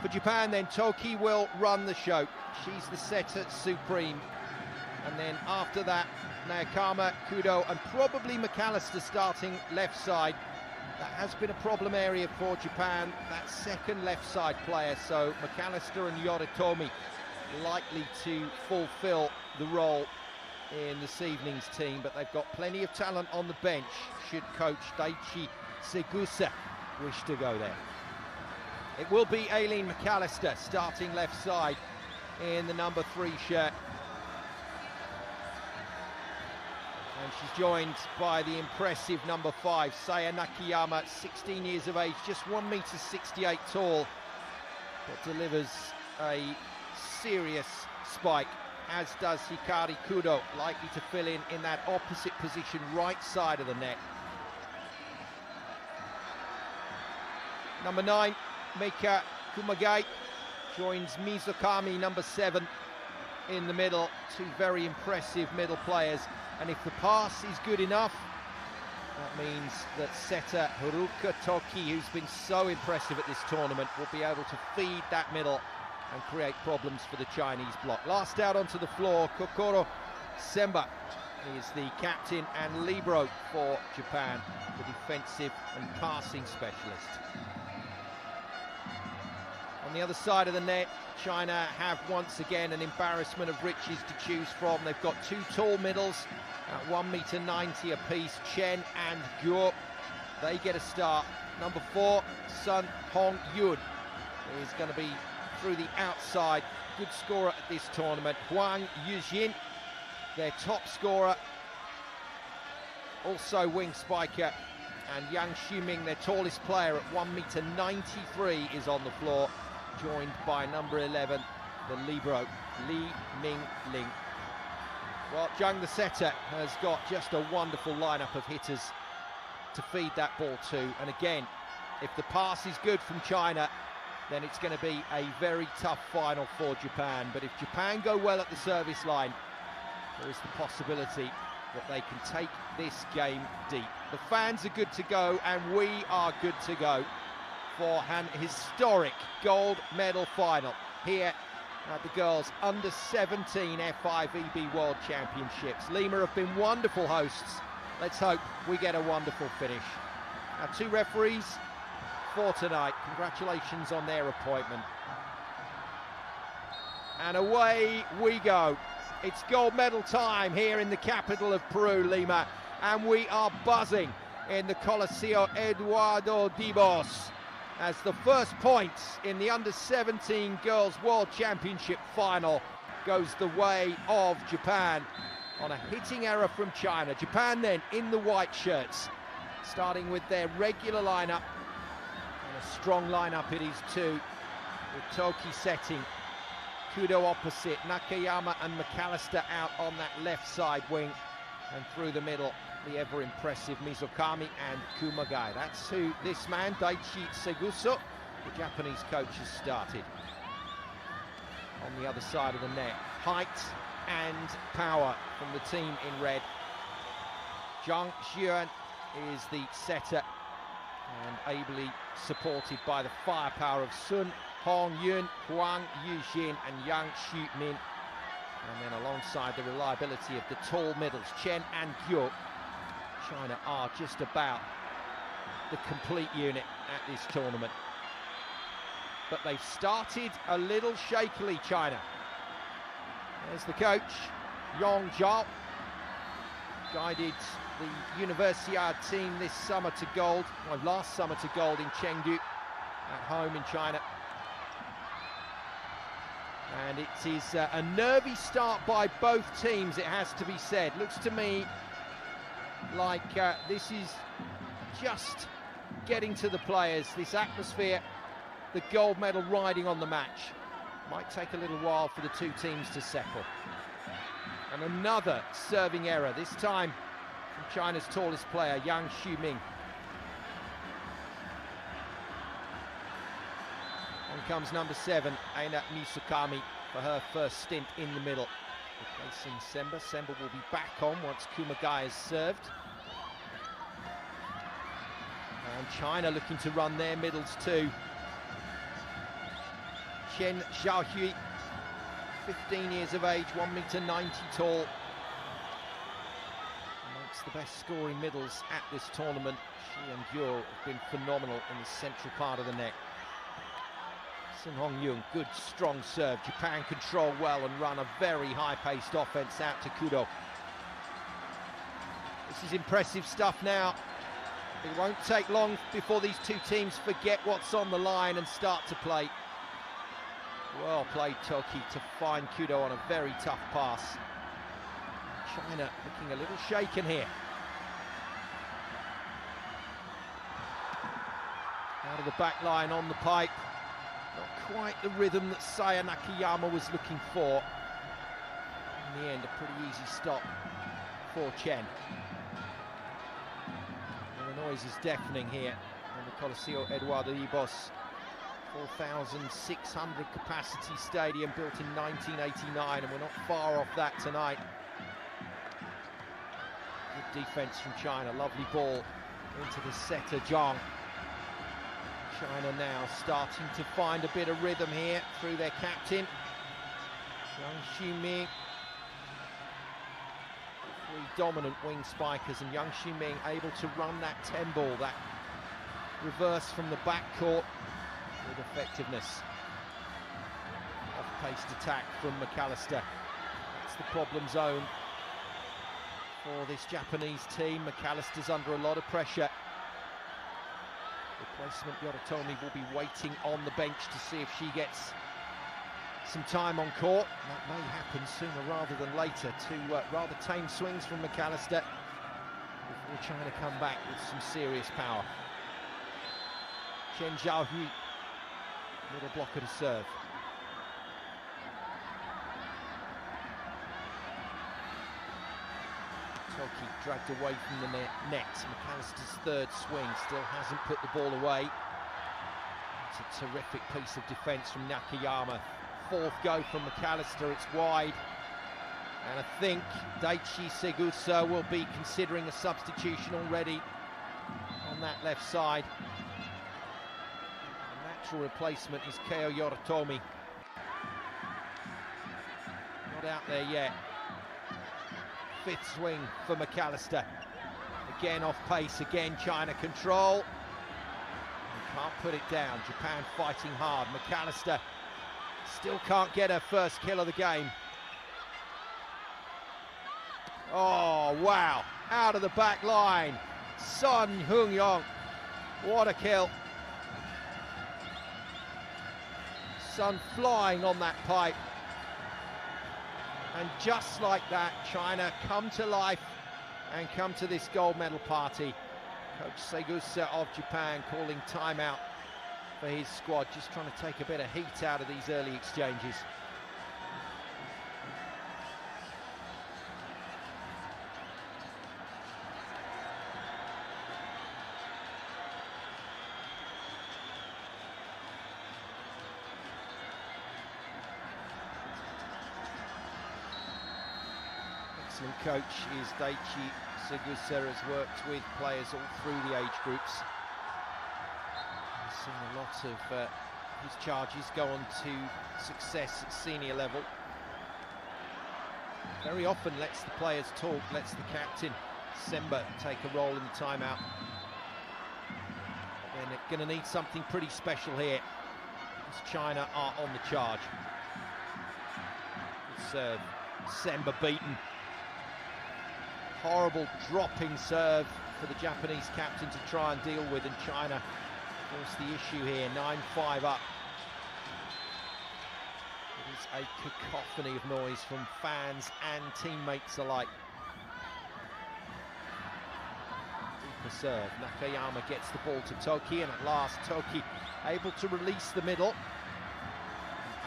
For Japan then, Toki will run the show. She's the setter supreme. And then after that, Nakayama, Kudo and probably McAllister starting left side. That has been a problem area for Japan, that second left side player. So McAllister and Yoritomi likely to fulfill the role in this evening's team, but they've got plenty of talent on the bench should coach Daichi Segusa wish to go there. It will be Aileen McAllister starting left side in the number 3 shirt. And she's joined by the impressive number 5, Saya Nakayama, 16 years of age, just 1.68 meters tall, but delivers a serious spike, as does Hikari Kudo, likely to fill in that opposite position, right side of the net. Number 9, Meika Kumagai, joins Mizukami, number 7, in the middle. Two very impressive middle players. And if the pass is good enough, that means that setter Haruka Toki, who's been so impressive at this tournament, will be able to feed that middle and create problems for the Chinese block. Last out onto the floor, Kokoro Semba is the captain and libero for Japan, the defensive and passing specialist. On the other side of the net, China have once again an embarrassment of riches to choose from. They've got two tall middles at 1.90 meters apiece, Chen and Guo. They get a start. Number 4, Sun Hong Yun, is going to be through the outside. Good scorer at this tournament. Huang Yujin, their top scorer, also wing spiker. And Yang Xuming, their tallest player at 1.93 meters, is on the floor, joined by number 11, the libero, Li Mingling. Well, Zhang, the setter, has got just a wonderful lineup of hitters to feed that ball to. And again, if the pass is good from China, then it's going to be a very tough final for Japan. But if Japan go well at the service line, there is the possibility that they can take this game deep. The fans are good to go, and we are good to go for an historic gold medal final here at the girls under 17 FIVB World Championships. Lima have been wonderful hosts. Let's hope we get a wonderful finish. Our two referees for tonight, congratulations on their appointment. And away we go. It's gold medal time here in the capital of Peru, Lima, and we are buzzing in the Coliseo Eduardo Dibos as the first points in the under-17 Girls World Championship final goes the way of Japan on a hitting error from China. Japan then in the white shirts, starting with their regular lineup, and a strong lineup it is too, with Toki setting, Kudo opposite, Nakayama and McAllister out on that left side wing, and through the middle, the ever-impressive Mizukami and Kumagai. That's who this man, Daichi Segusa, the Japanese coach, has started. On the other side of the net, height and power from the team in red. Zhang Xuan is the setter, and ably supported by the firepower of Sun Hong Yun, Huang Yujin and Yang Xuming. And then alongside the reliability of the tall middles, Chen and Guo, China are just about the complete unit at this tournament. But they've started a little shakily, China. There's the coach, Yong Zhao, guided the Universiade team this summer to gold, well, last summer to gold in Chengdu, at home in China. And it is a nervy start by both teams, it has to be said. Looks to me like this is just getting to the players, this atmosphere, the gold medal riding on the match. Might take a little while for the two teams to settle. And another serving error, this time from China's tallest player, Yang Xuming. On comes number 7, Aina Misukami, for her first stint in the middle, replacing Semba. Semba will be back on once Kumagai has served. And China looking to run their middles too. Chen Xiaohui, 15 years of age, 1.90 m tall. Amongst the best scoring middles at this tournament. She and Gyo have been phenomenal in the central part of the net. Sun Hong-young, good strong serve. Japan control well and run a very high-paced offense out to Kudo. This is impressive stuff now. It won't take long before these two teams forget what's on the line and start to play. Well played, Toki, to find Kudo on a very tough pass. China looking a little shaken here. Out of the back line on the pipe. Not quite the rhythm that Saya Nakayama was looking for. In the end, a pretty easy stop for Chen. And the noise is deafening here in the Coliseo Eduardo Ibos. 4,600 capacity stadium built in 1989, and we're not far off that tonight. Good defense from China, lovely ball into the setter Zhang. China now starting to find a bit of rhythm here through their captain, Yang Ximing. Three dominant wing spikers, and Yang Ximing able to run that 10 ball, that reverse from the backcourt with effectiveness. Off-paced attack from McAllister. That's the problem zone for this Japanese team. McAllister's under a lot of pressure. Replacement Yoritomi will be waiting on the bench to see if she gets some time on court. That may happen sooner rather than later. Two rather tame swings from McAllister before China come back with some serious power. Chen Xiaohui, middle blocker to serve. Toki dragged away from the net. McAllister's third swing still hasn't put the ball away. It's a terrific piece of defence from Nakayama. Fourth go from McAllister, it's wide. And I think Daichi Segusa will be considering a substitution already on that left side. The natural replacement is Keo Yoritomi. Not out there yet. Fifth swing for McAllister. Again off pace, again China control. And can't put it down. Japan fighting hard. McAllister still can't get her first kill of the game. Oh, wow. Out of the back line. Sun Hong-young. What a kill. Sun flying on that pipe. And just like that, China come to life and come to this gold medal party. Coach Segusa of Japan calling timeout for his squad, just trying to take a bit of heat out of these early exchanges. Excellent coach is Daichi Segusa, has worked with players all through the age groups. We've seen a lot of his charges go on to success at senior level. Very often lets the players talk, lets the captain, Semba, take a role in the timeout. And they're going to need something pretty special here, because China are on the charge. Good serve, Semba beaten. Horrible dropping serve for the Japanese captain to try and deal with, and China force the issue here, 9-5 up. It is a cacophony of noise from fans and teammates alike. Deeper serve, Nakayama gets the ball to Toki, and at last Toki able to release the middle.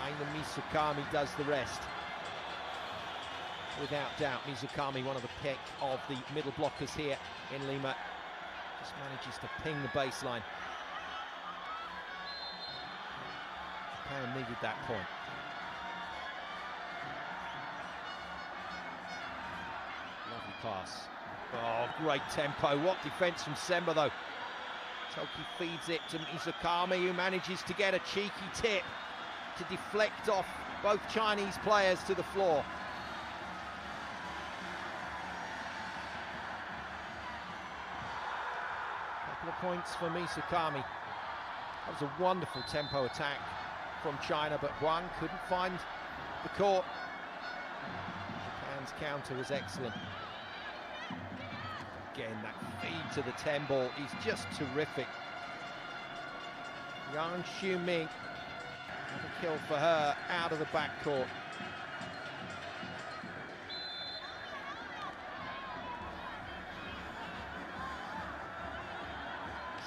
Aina Mizukami does the rest. Without doubt, Mizukami, one of the pick of the middle blockers here in Lima, just manages to ping the baseline. Japan needed that point. Lovely pass. Oh, great tempo. What defence from Semba, though. Toki feeds it to Mizukami, who manages to get a cheeky tip to deflect off both Chinese players to the floor. Couple of points for Mizukami. That was a wonderful tempo attack from China, but Huang couldn't find the court. Japan's counter was excellent. Again, that feed to the 10 ball is just terrific. Yang Xiuming, another kill for her out of the backcourt.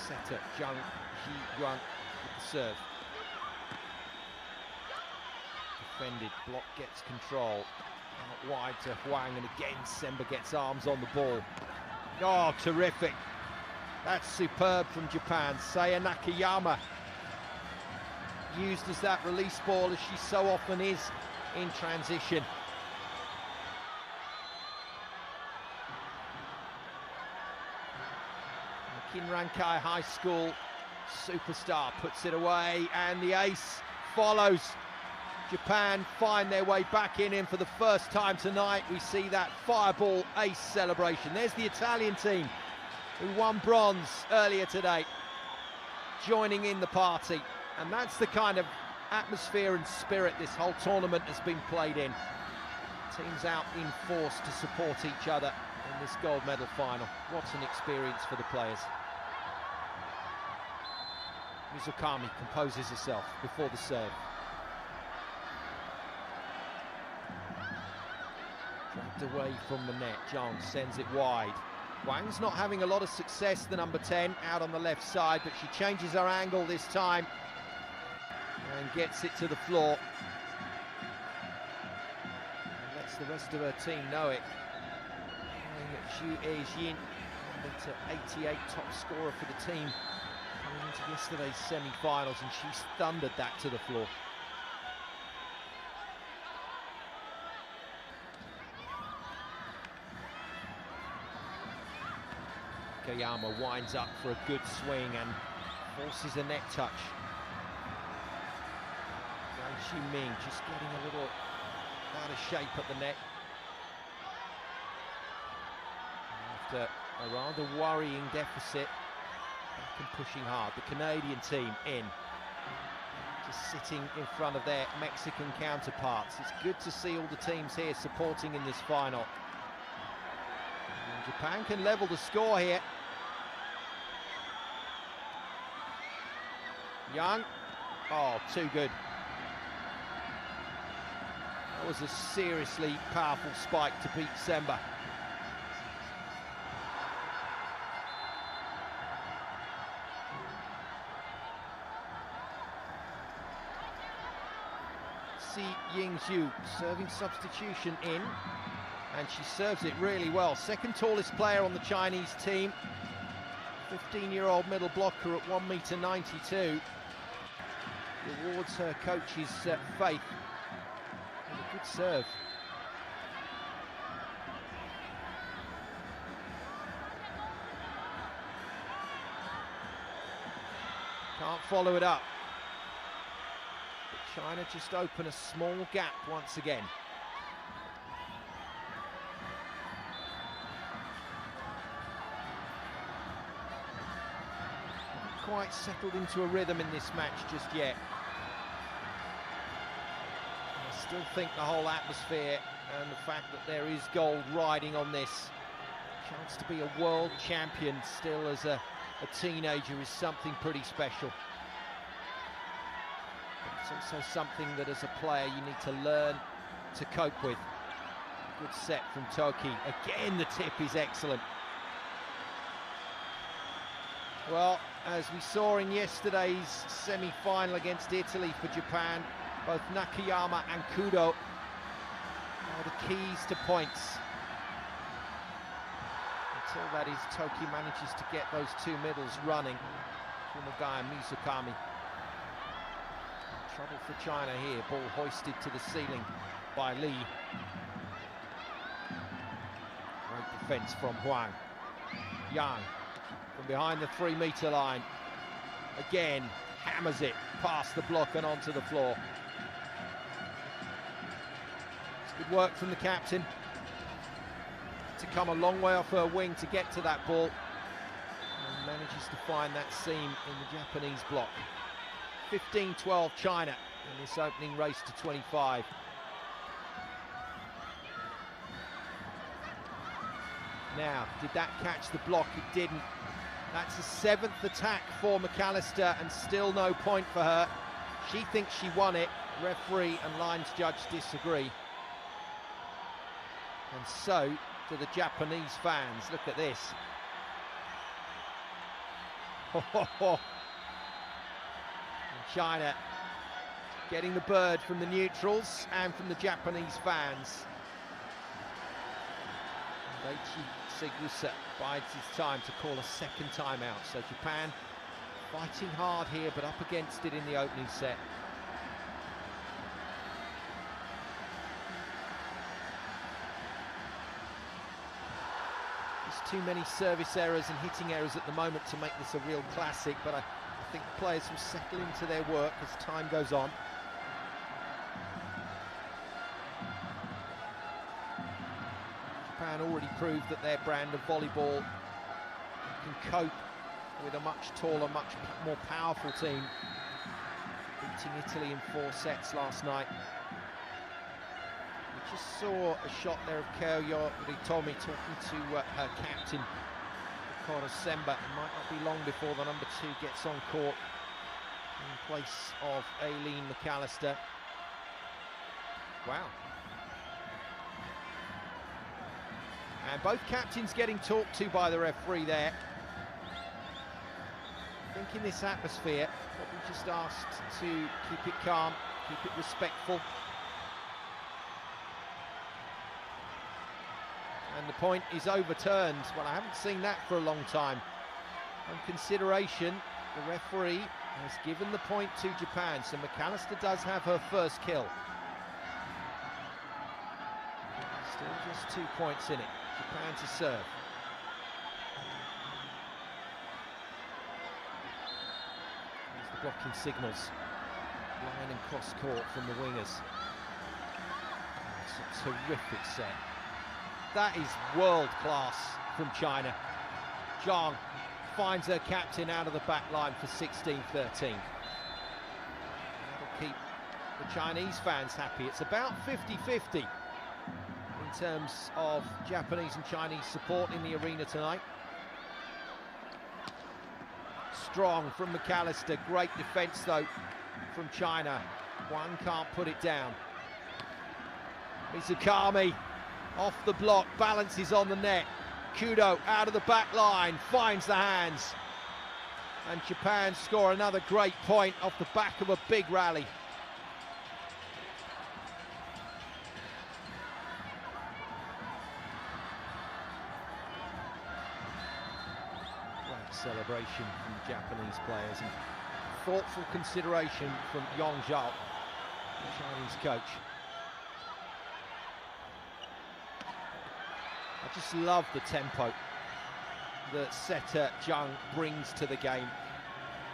Setter Zhang Zhiyuan with the serve. Defended, block gets control. Out wide to Huang, and again Semba gets arms on the ball. Oh, terrific. That's superb from Japan. Saya Nakayama used as that release ball, as she so often is in transition. Kinrankai High School superstar puts it away, and the ace follows. Japan find their way back in for the first time tonight. We see that fireball ace celebration. There's the Italian team who won bronze earlier today, joining in the party. And that's the kind of atmosphere and spirit this whole tournament has been played in. Teams out in force to support each other in this gold medal final. What an experience for the players. Mizukami composes herself before the serve. Dragged away from the net. Zhang sends it wide. Wang's not having a lot of success, the number 10, out on the left side, but she changes her angle this time and gets it to the floor. And lets the rest of her team know it. Xu Ejin, number 88, top scorer for the team, coming into yesterday's semi-finals, and she's thundered that to the floor. Nakayama winds up for a good swing and forces a net touch. Yang Xiuming just getting a little out of shape at the net. After a rather worrying deficit, back and pushing hard. The Canadian team in, just sitting in front of their Mexican counterparts. It's good to see all the teams here supporting in this final. And Japan can level the score here. Young, oh, too good. That was a seriously powerful spike to beat Semba. Si Yingzhu, serving substitution in, and she serves it really well. Second tallest player on the Chinese team, 15-year-old middle blocker at 1.92 m. Rewards her coach's faith. And a good serve. Can't follow it up. But China just open a small gap once again. Not quite settled into a rhythm in this match just yet. I still think the whole atmosphere and the fact that there is gold riding on this, chance to be a world champion still as a teenager, is something pretty special. But it's also something that as a player you need to learn to cope with. Good set from Toki. Again, the tip is excellent. Well, as we saw in yesterday's semi-final against Italy for Japan, both Nakayama and Kudo are the keys to points. Until that is, Toki manages to get those two middles running. Kumagai and Mizukami. Trouble for China here. Ball hoisted to the ceiling by Li. Great defense from Huang. Yang from behind the 3-meter line. Again, hammers it past the block and onto the floor. Good work from the captain to come a long way off her wing to get to that ball. And manages to find that seam in the Japanese block. 15-12 China in this opening race to 25. Now, did that catch the block? It didn't. That's the 7th attack for McAllister and still no point for her. She thinks she won it. Referee and lines judge disagree. And so do the Japanese fans. Look at this. And China getting the bird from the neutrals and from the Japanese fans. Daichi Segusa bides his time to call a second timeout. So Japan fighting hard here, but up against it in the opening set. There's too many service errors and hitting errors at the moment to make this a real classic, but I think the players will settle into their work as time goes on. Japan already proved that their brand of volleyball can cope with a much taller, much more powerful team. Beating Italy in 4 sets last night. We just saw a shot there of Keoyo Ritomi talking to her captain, Ricardo Semba. It might not be long before the number 2 gets on court in place of Aileen McAllister. Wow. And both captains getting talked to by the referee there. I think in this atmosphere, probably just asked to keep it calm, keep it respectful. And the point is overturned. Well, I haven't seen that for a long time. On consideration, the referee has given the point to Japan, so McAllister does have her first kill. Still just 2 points in it. Japan to serve. There's the blocking signals. Line and cross court from the wingers. It's a terrific set. That is world class from China. Zhang finds her captain out of the back line for 16-13. That'll keep the Chinese fans happy. It's about 50-50 in terms of Japanese and Chinese support in the arena tonight. Strong from McAllister. Great defence though from China. One can't put it down. Mizukami off the block, balances on the net. Kudo out of the back line, finds the hands. And Japan score another great point off the back of a big rally. Great celebration from the Japanese players and thoughtful consideration from Yong Zhao, the Chinese coach. I just love the tempo that setter Zhang brings to the game.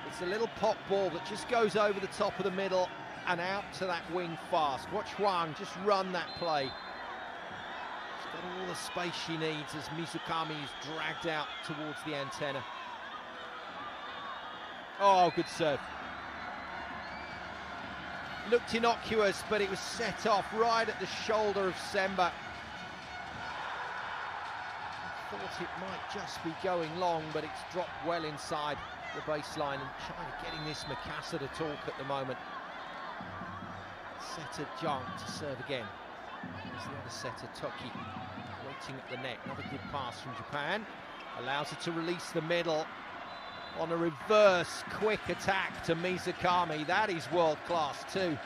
It's a little pop ball that just goes over the top of the middle and out to that wing fast. Watch Huang just run that play. She's got all the space she needs as Mizukami is dragged out towards the antenna. Oh, good serve. Looked innocuous, but it was set off right at the shoulder of Semba. Thought it might just be going long, but it's dropped well inside the baseline, and China getting this Mikasa to talk at the moment. Setter Zhang to serve again. There's the other setter, Toki, waiting at the net. Another good pass from Japan. Allows her to release the middle on a reverse quick attack to Mizukami. That is world class too.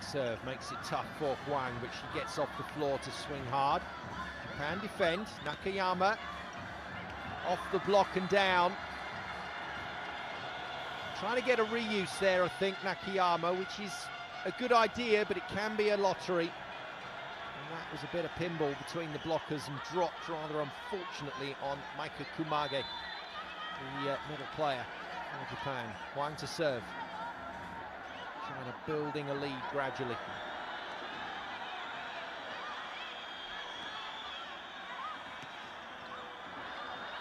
Serve makes it tough for Huang, but she gets off the floor to swing hard. Japan defend. Nakayama off the block and down. Trying to get a reuse there, I think, Nakayama, which is a good idea, but it can be a lottery. And that was a bit of pinball between the blockers and dropped rather unfortunately on Maika Kumage, the middle player for Japan. Hwang to serve. China building a lead gradually.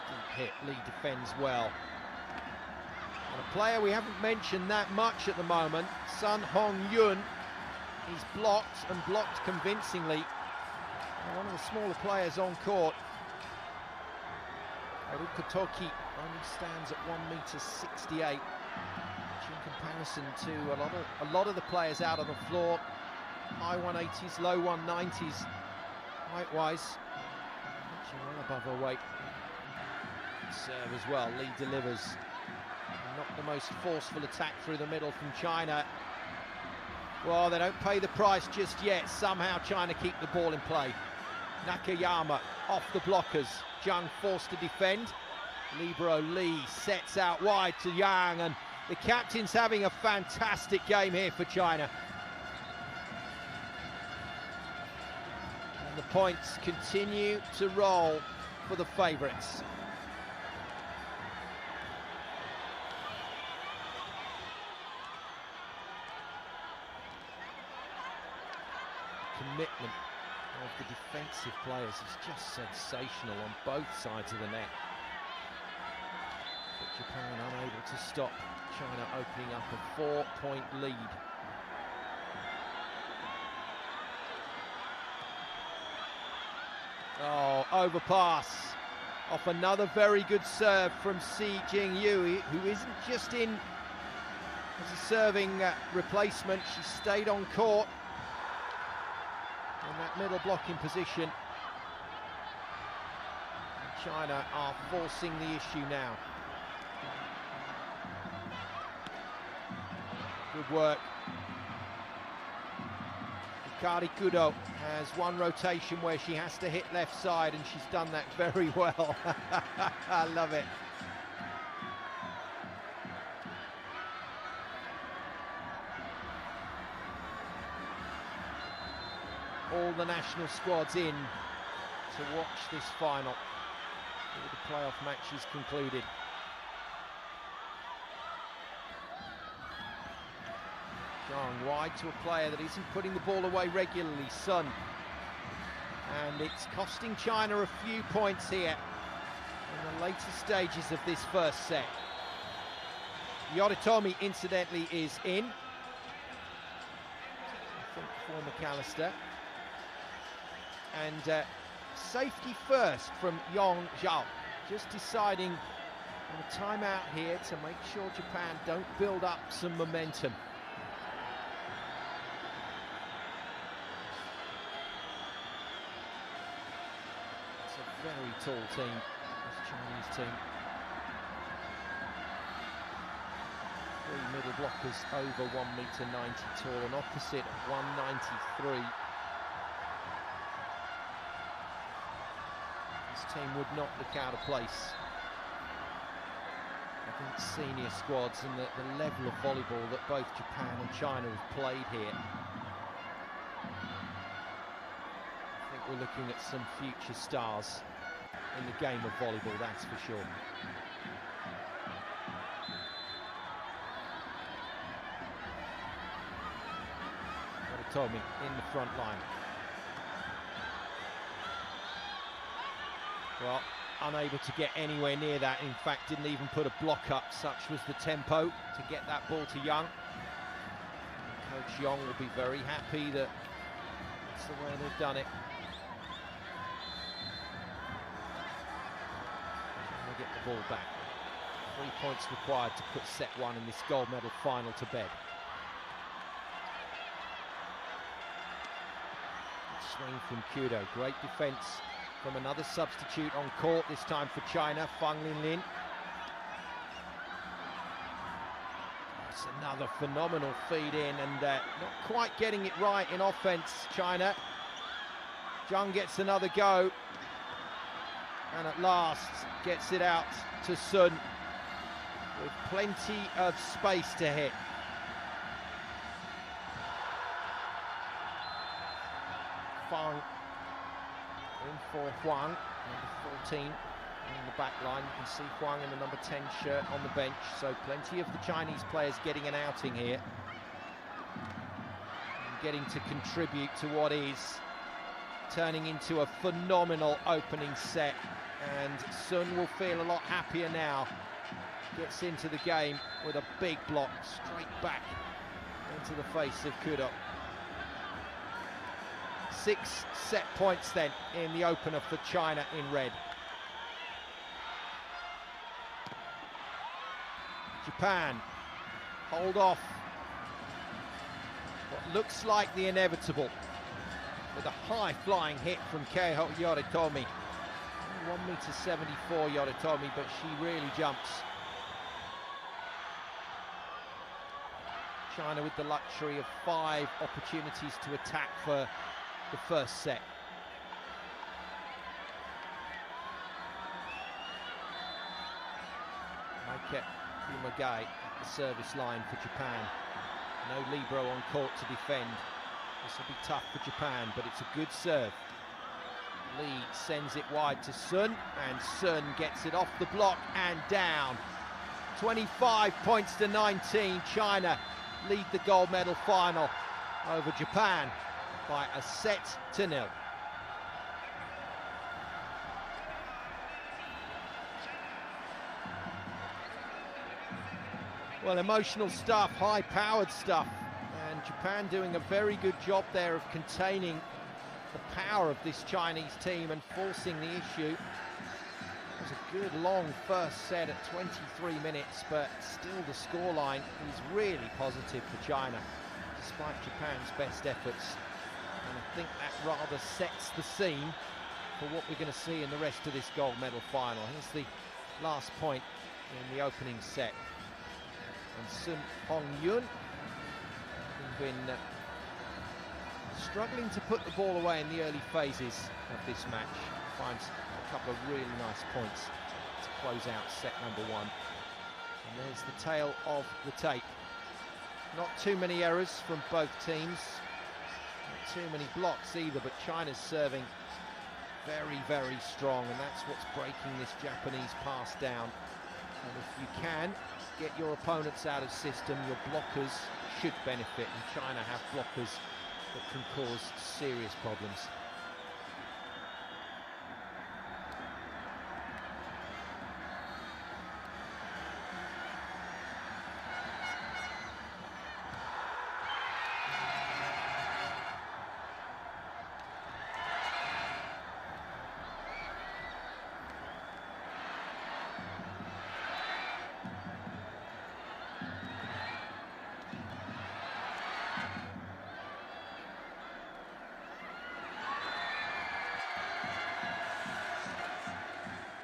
Deep hit, Lee defends well. And a player we haven't mentioned that much at the moment, Sun Hong-yun. He's blocked, and blocked convincingly. One of the smaller players on court. Haruka Toki only stands at 1.68 m, which in comparison to a lot of the players out on the floor, high 180s, low 190s, height-wise, actually well above her weight. Serve as well, Lee delivers. Not the most forceful attack through the middle from China. Well, they don't pay the price just yet. Somehow China keep the ball in play. Nakayama off the blockers. Zhang forced to defend. Libero Lee sets out wide to Yang, and the captain's having a fantastic game here for China. And the points continue to roll for the favourites. Commitment of the defensive players is just sensational on both sides of the net. But Japan unable to stop China opening up a 4-point lead. Oh, overpass off another very good serve from Si Jingyu, who isn't just in as a serving replacement. She stayed on court in that middle blocking position. And China are forcing the issue now. Good work. Hikari Kudo has one rotation where she has to hit left side, and she's done that very well. I love it. All the national squads in to watch this final. All the playoff matches concluded. Zhang wide to a player that isn't putting the ball away regularly, Sun. And it's costing China a few points here in the later stages of this first set. Yoritomi, incidentally, is in. I think for McAllister. And safety first from Yong Zhao, just deciding on a timeout here to make sure Japan don't build up some momentum. It's a very tall team, this Chinese team. 3 middle blockers over 1.90 m tall, and opposite 193. Team would not look out of place against senior squads, and the level of volleyball that both Japan and China have played here. I think we're looking at some future stars in the game of volleyball, that's for sure. Yoritomi in the front line. Well, unable to get anywhere near that. In fact, didn't even put a block up. Such was the tempo to get that ball to Young. Coach Young will be very happy that that's the way they've done it. Trying to get the ball back. 3 points required to put set one in this gold medal final to bed. Good swing from Kudo. Great defense from another substitute on court, this time for China, Fang Linlin. It's another phenomenal feed in, and not quite getting it right in offense, China. Zhang gets another go, and at last gets it out to Sun with plenty of space to hit. Fang in for Huang, number 14 in the back line. You can see Huang in the number 10 shirt on the bench, so plenty of the Chinese players getting an outing here and getting to contribute to what is turning into a phenomenal opening set. And Sun will feel a lot happier now. Gets into the game with a big block straight back into the face of Kudo. 6 set points then in the opener for China in red. Japan hold off what looks like the inevitable with a high flying hit from Keiho Yoritomi. 1m74 Yoritomi, but she really jumps. China with the luxury of 5 opportunities to attack for the first set. Maike Kumagai at the service line for Japan. No libero on court to defend. This will be tough for Japan, but it's a good serve. Lee sends it wide to Sun, and Sun gets it off the block and down. 25 points to 19. China lead the gold medal final over Japan by a set to 0. Well, emotional stuff, high-powered stuff, and Japan doing a very good job there of containing the power of this Chinese team and forcing the issue. It was a good long first set at 23 minutes, but still the scoreline is really positive for China, despite Japan's best efforts. And I think that rather sets the scene for what we're going to see in the rest of this gold medal final. Here's the last point in the opening set. And Sun Hong-yun, who's been struggling to put the ball away in the early phases of this match, finds a couple of really nice points to close out set number 1. And there's the tail of the tape. Not too many errors from both teams, not too many blocks either, but China's serving very, very strong, and that's what's breaking this Japanese pass down. And if you can get your opponents out of system, your blockers should benefit, and China have blockers that can cause serious problems.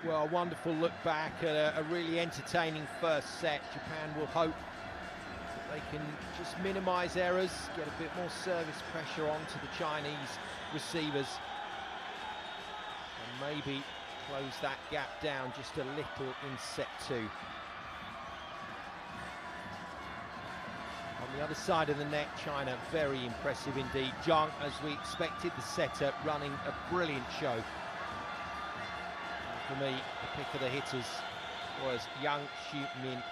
Well, a wonderful look back at a really entertaining first set. Japan will hope that they can just minimise errors, get a bit more service pressure onto the Chinese receivers, and maybe close that gap down just a little in set 2. On the other side of the net, China very impressive indeed. Zhang, as we expected, the setter, running a brilliant show. For me, the pick of the hitters was Yang Xiumin.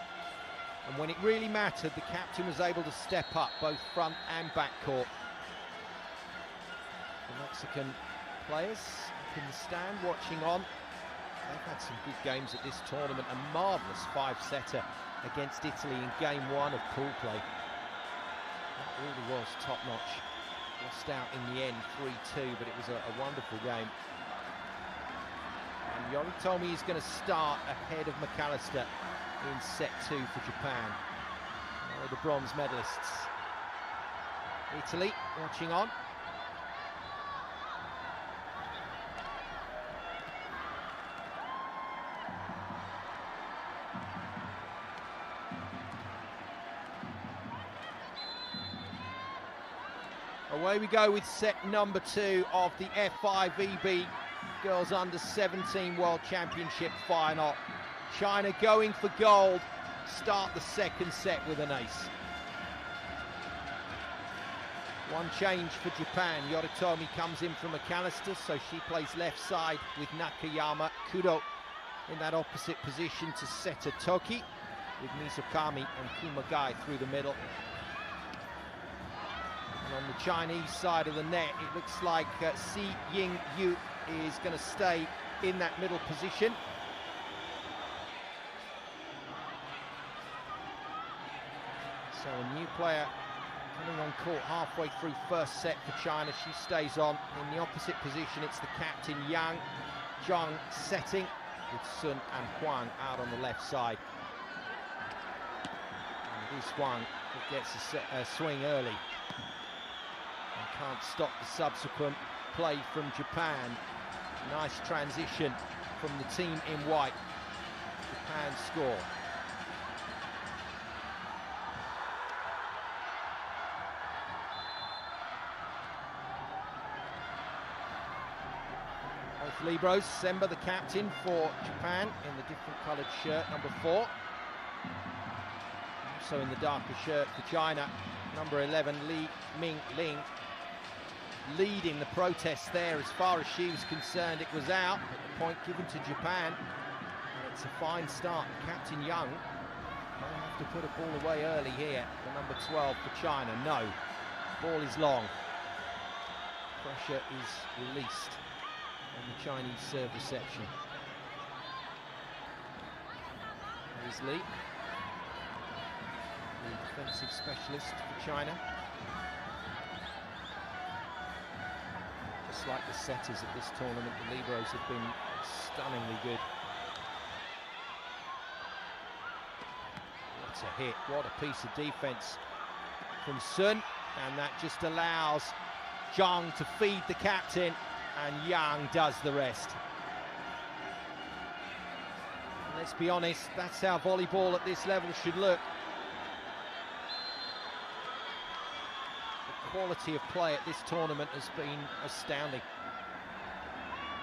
And when it really mattered, the captain was able to step up both front and back court. The Mexican players up in the stand watching on. They've had some good games at this tournament. A marvellous 5-setter against Italy in game 1 of pool play. That really was top-notch. Lost out in the end 3-2, but it was a wonderful game. And Yoritomi is going to start ahead of McAllister in set 2 for Japan. The bronze medalists. Italy watching on. Away we go with set number 2 of the FIVB Girls Under 17 World Championship final. China going for gold. Start the second set with an ace. One change for Japan. Yoritomi comes in from McAllister, so she plays left side with Nakayama. Kudo in that opposite position to Seta Toki, with Mizukami and Kumagai through the middle. And on the Chinese side of the net, it looks like Si Ying-yu is going to stay in that middle position. So a new player coming on court halfway through first set for China. She stays on. In the opposite position, it's the captain Yang Zhang setting, with Sun and Huang out on the left side. And it is Huang that gets a swing early and can't stop the subsequent play from Japan. Nice transition from the team in white. Japan score. Both Libros, Semba the captain for Japan in the different coloured shirt, number 4. Also in the darker shirt for China, number 11, Li Mingling, leading the protest there. As far as she was concerned, it was out, but the point given to Japan. And it's a fine start. Captain Young may have to put a ball away early here for number 12 for China. No, ball is long. Pressure is released on the Chinese serve reception. There's Li, the defensive specialist for China. Just like the setters at this tournament, the Libros have been stunningly good. What a hit, what a piece of defense from Sun, and that just allows Zhang to feed the captain, and Yang does the rest. And let's be honest, that's how volleyball at this level should look. The quality of play at this tournament has been astounding.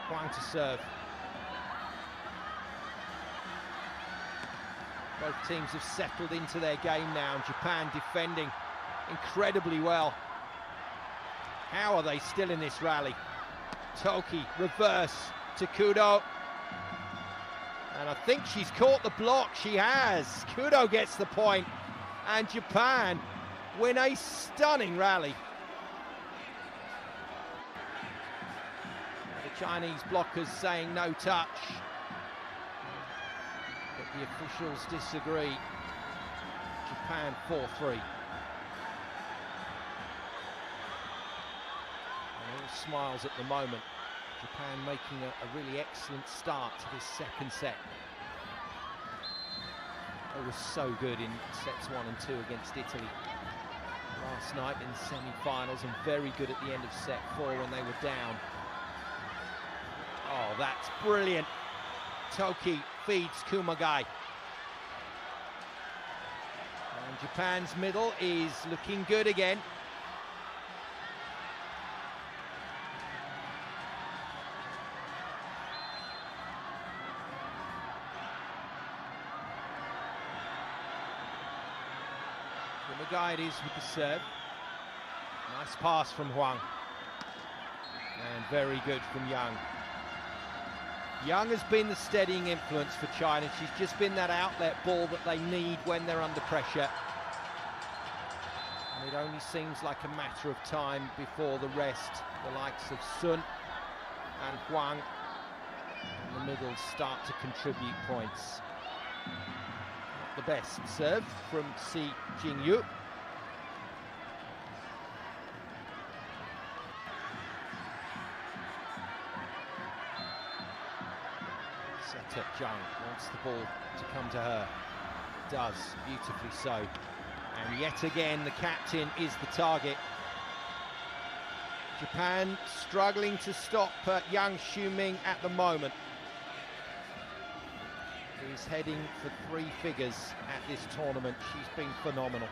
Huang to serve. Both teams have settled into their game now, and Japan defending incredibly well. How are they still in this rally? Toki, reverse to Kudo. And I think she's caught the block. She has. Kudo gets the point. And Japan win a stunning rally. The Chinese blockers saying no touch. But the officials disagree. Japan 4-3. Smiles at the moment. Japan making a really excellent start to this second set. They were so good in sets 1 and 2 against Italy last night in the semi-finals, and very good at the end of set 4 when they were down. Oh, that's brilliant. Toki feeds Kumagai. And Japan's middle is looking good again. Kumagai it is with the serve. Nice pass from Huang. And very good from Yang. Yang has been the steadying influence for China. She's just been that outlet ball that they need when they're under pressure. And it only seems like a matter of time before the rest, the likes of Sun and Huang in the middle, start to contribute points. The best serve from Si Jingyu. Seta Zhang wants the ball to come to her. It does, beautifully so. And yet again, the captain is the target. Japan struggling to stop Yang Xiuming at the moment. He's heading for 3 figures at this tournament. She's been phenomenal.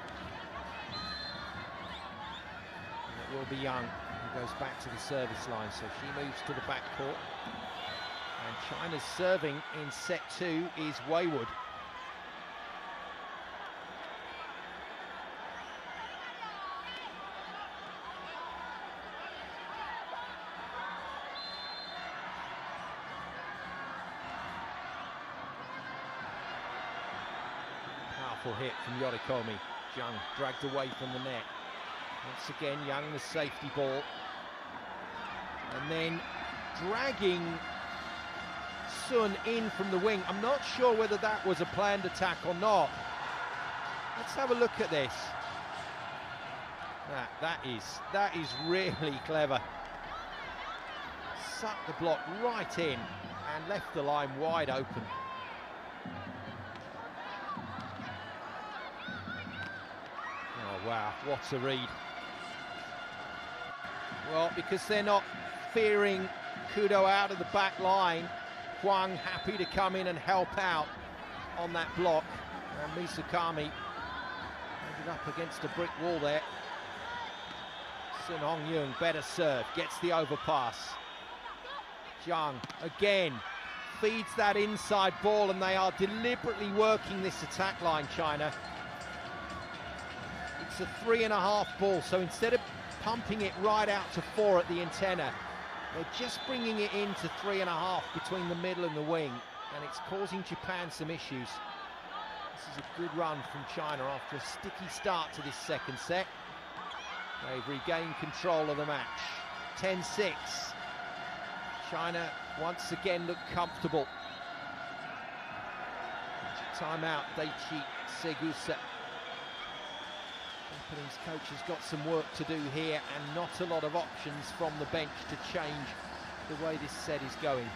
And it will be Yang who goes back to the service line, so she moves to the back court. And China's serving in set 2 is wayward. Beautiful hit from Yorikomi. Jung dragged away from the net. Once again, Young the safety ball. And then dragging Sun in from the wing. I'm not sure whether that was a planned attack or not. Let's have a look at this. That is really clever. Sucked the block right in and left the line wide open. Oh wow, what a read. Well, because they're not fearing Kudo out of the back line, Huang happy to come in and help out on that block. And Misukami ended up against a brick wall there. Sun Hong-young, better serve, gets the overpass. Zhang again feeds that inside ball, and they are deliberately working this attack line, China. It's a 3.5 ball, so instead of pumping it right out to 4 at the antenna, they're just bringing it into 3.5 between the middle and the wing, and it's causing Japan some issues. This is a good run from China after a sticky start to this second set. They've regained control of the match. 10-6. China once again look comfortable. Timeout, Daichi Segusa. Japanese coach has got some work to do here, and not a lot of options from the bench to change the way this set is going.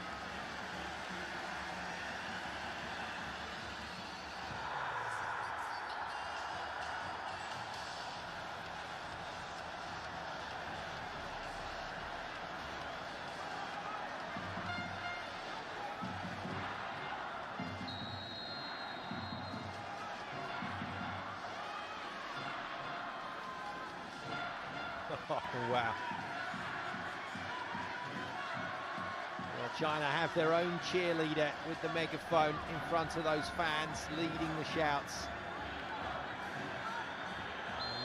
Oh, wow. Well, China have their own cheerleader with the megaphone in front of those fans, leading the shouts.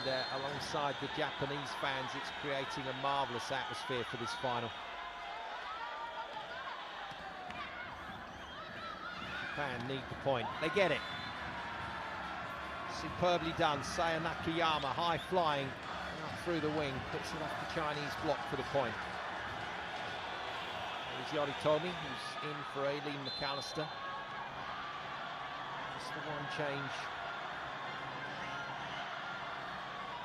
And alongside the Japanese fans, it's creating a marvellous atmosphere for this final. Japan need the point. They get it. Superbly done. Saya Nakayama, high flying. Through the wing, puts it off the Chinese block for the point. There's Yoritomi, who's in for Aileen McAllister. Just the one change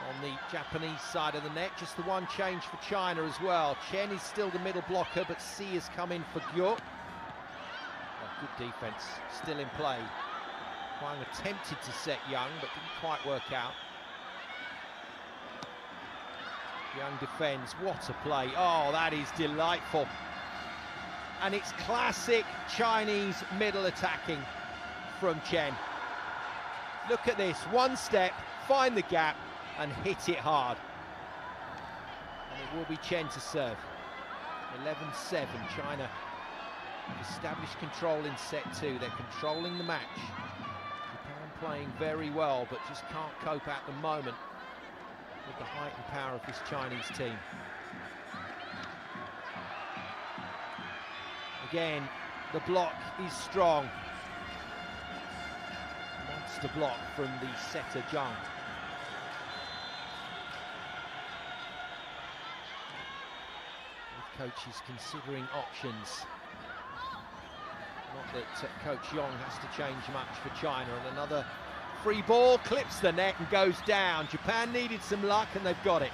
on the Japanese side of the net. Just the one change for China as well. Chen is still the middle blocker, but C has come in for Gyo. Oh, good defense, still in play. Huang attempted to set Young, but didn't quite work out. Young defends, what a play. Oh, that is delightful. And it's classic Chinese middle attacking from Chen. Look at this, one step, find the gap, and hit it hard. And it will be Chen to serve. 11-7, China established control in set 2. They're controlling the match. Japan playing very well, but just can't cope at the moment with the height and power of this Chinese team. Again, the block is strong. Monster block from the setter Zhang. With coaches considering options. Not that Coach Yong has to change much for China. And another free ball, clips the net and goes down. Japan needed some luck and they've got it.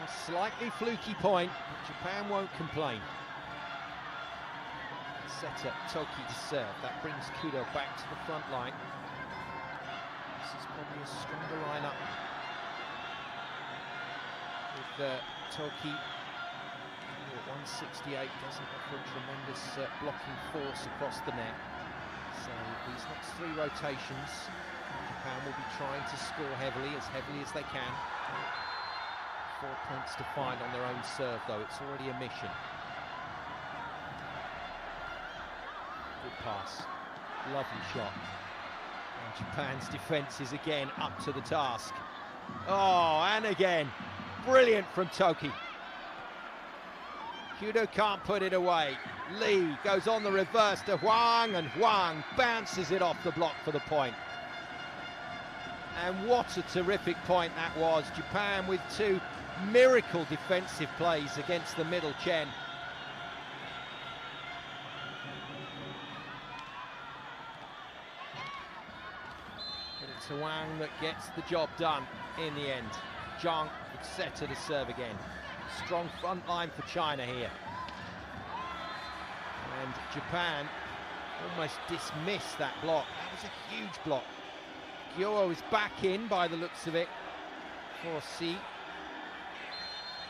A slightly fluky point, but Japan won't complain. Setter Toki to serve. That brings Kudo back to the front line. This is probably a stronger lineup. With Toki at 168, doesn't offer a tremendous blocking force across the net. So these next 3 rotations, Japan will be trying to score heavily as they can. 4 points to find on their own serve, though. It's already a mission. Good pass. Lovely shot. And Japan's defence is again up to the task. Oh, and again. Brilliant from Toki. Kudo can't put it away. Lee goes on the reverse to Huang, and Huang bounces it off the block for the point. And what a terrific point that was. Japan with two miracle defensive plays against the middle Chen. But it's Huang that gets the job done in the end. Zhang would set her to serve again. Strong front line for China here. And Japan almost dismissed that block. That was a huge block. Gyo is back in by the looks of it for C.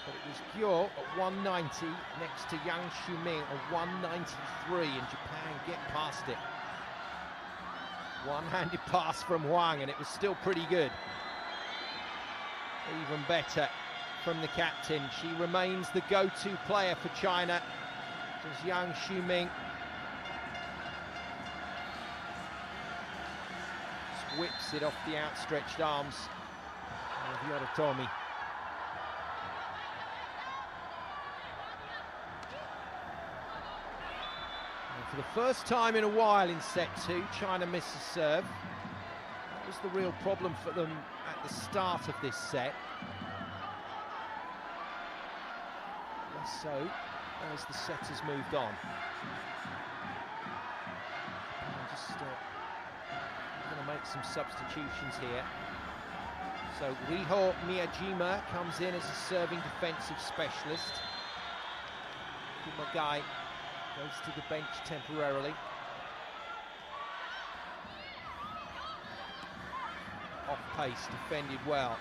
But it was Gyo at 190 next to Yang Xiuming at 193, and Japan get past it. One-handed pass from Huang, and it was still pretty good. Even better from the captain. She remains the go-to player for China. Does Yang Xiuming. Just whips it off the outstretched arms of Yoritomi. And for the first time in a while in set two, China misses serve. That was the real problem for them at the start of this set. Less so as the set has moved on. I'm just going to make some substitutions here. So Riho Miyajima comes in as a serving defensive specialist. Kumagai goes to the bench temporarily. Off pace, defended well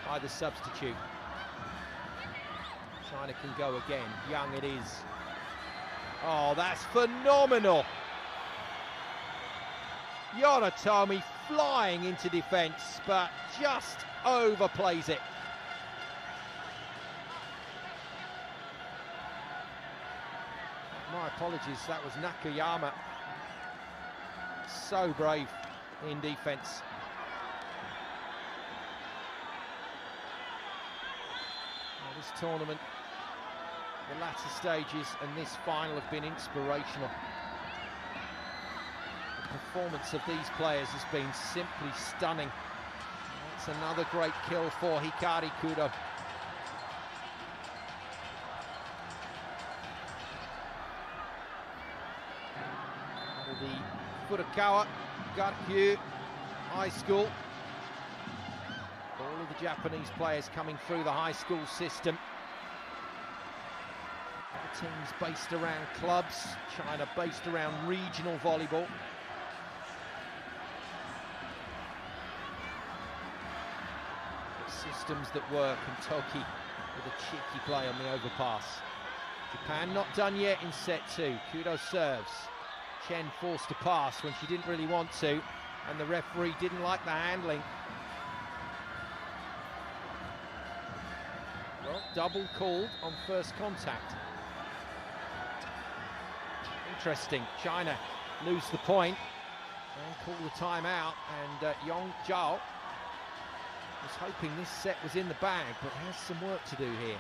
by the substitute. China can go again. Young it is. Oh, that's phenomenal. Yoritomi flying into defence, but just overplays it. My apologies, that was Nakayama. So brave in defence. This tournament, the latter stages and this final have been inspirational. The performance of these players has been simply stunning. That's another great kill for Hikari Kudo. The Furukawa Gakyu High School. All of the Japanese players coming through the high school system. The teams based around clubs, China based around regional volleyball. Systems that work, and Toki with a cheeky play on the overpass. Japan not done yet in set two. Kudo serves. Chen forced to pass when she didn't really want to, and the referee didn't like the handling. Well, double called on first contact. Interesting. China lose the point and call the timeout, and Yong Zhao was hoping this set was in the bag, but has some work to do here.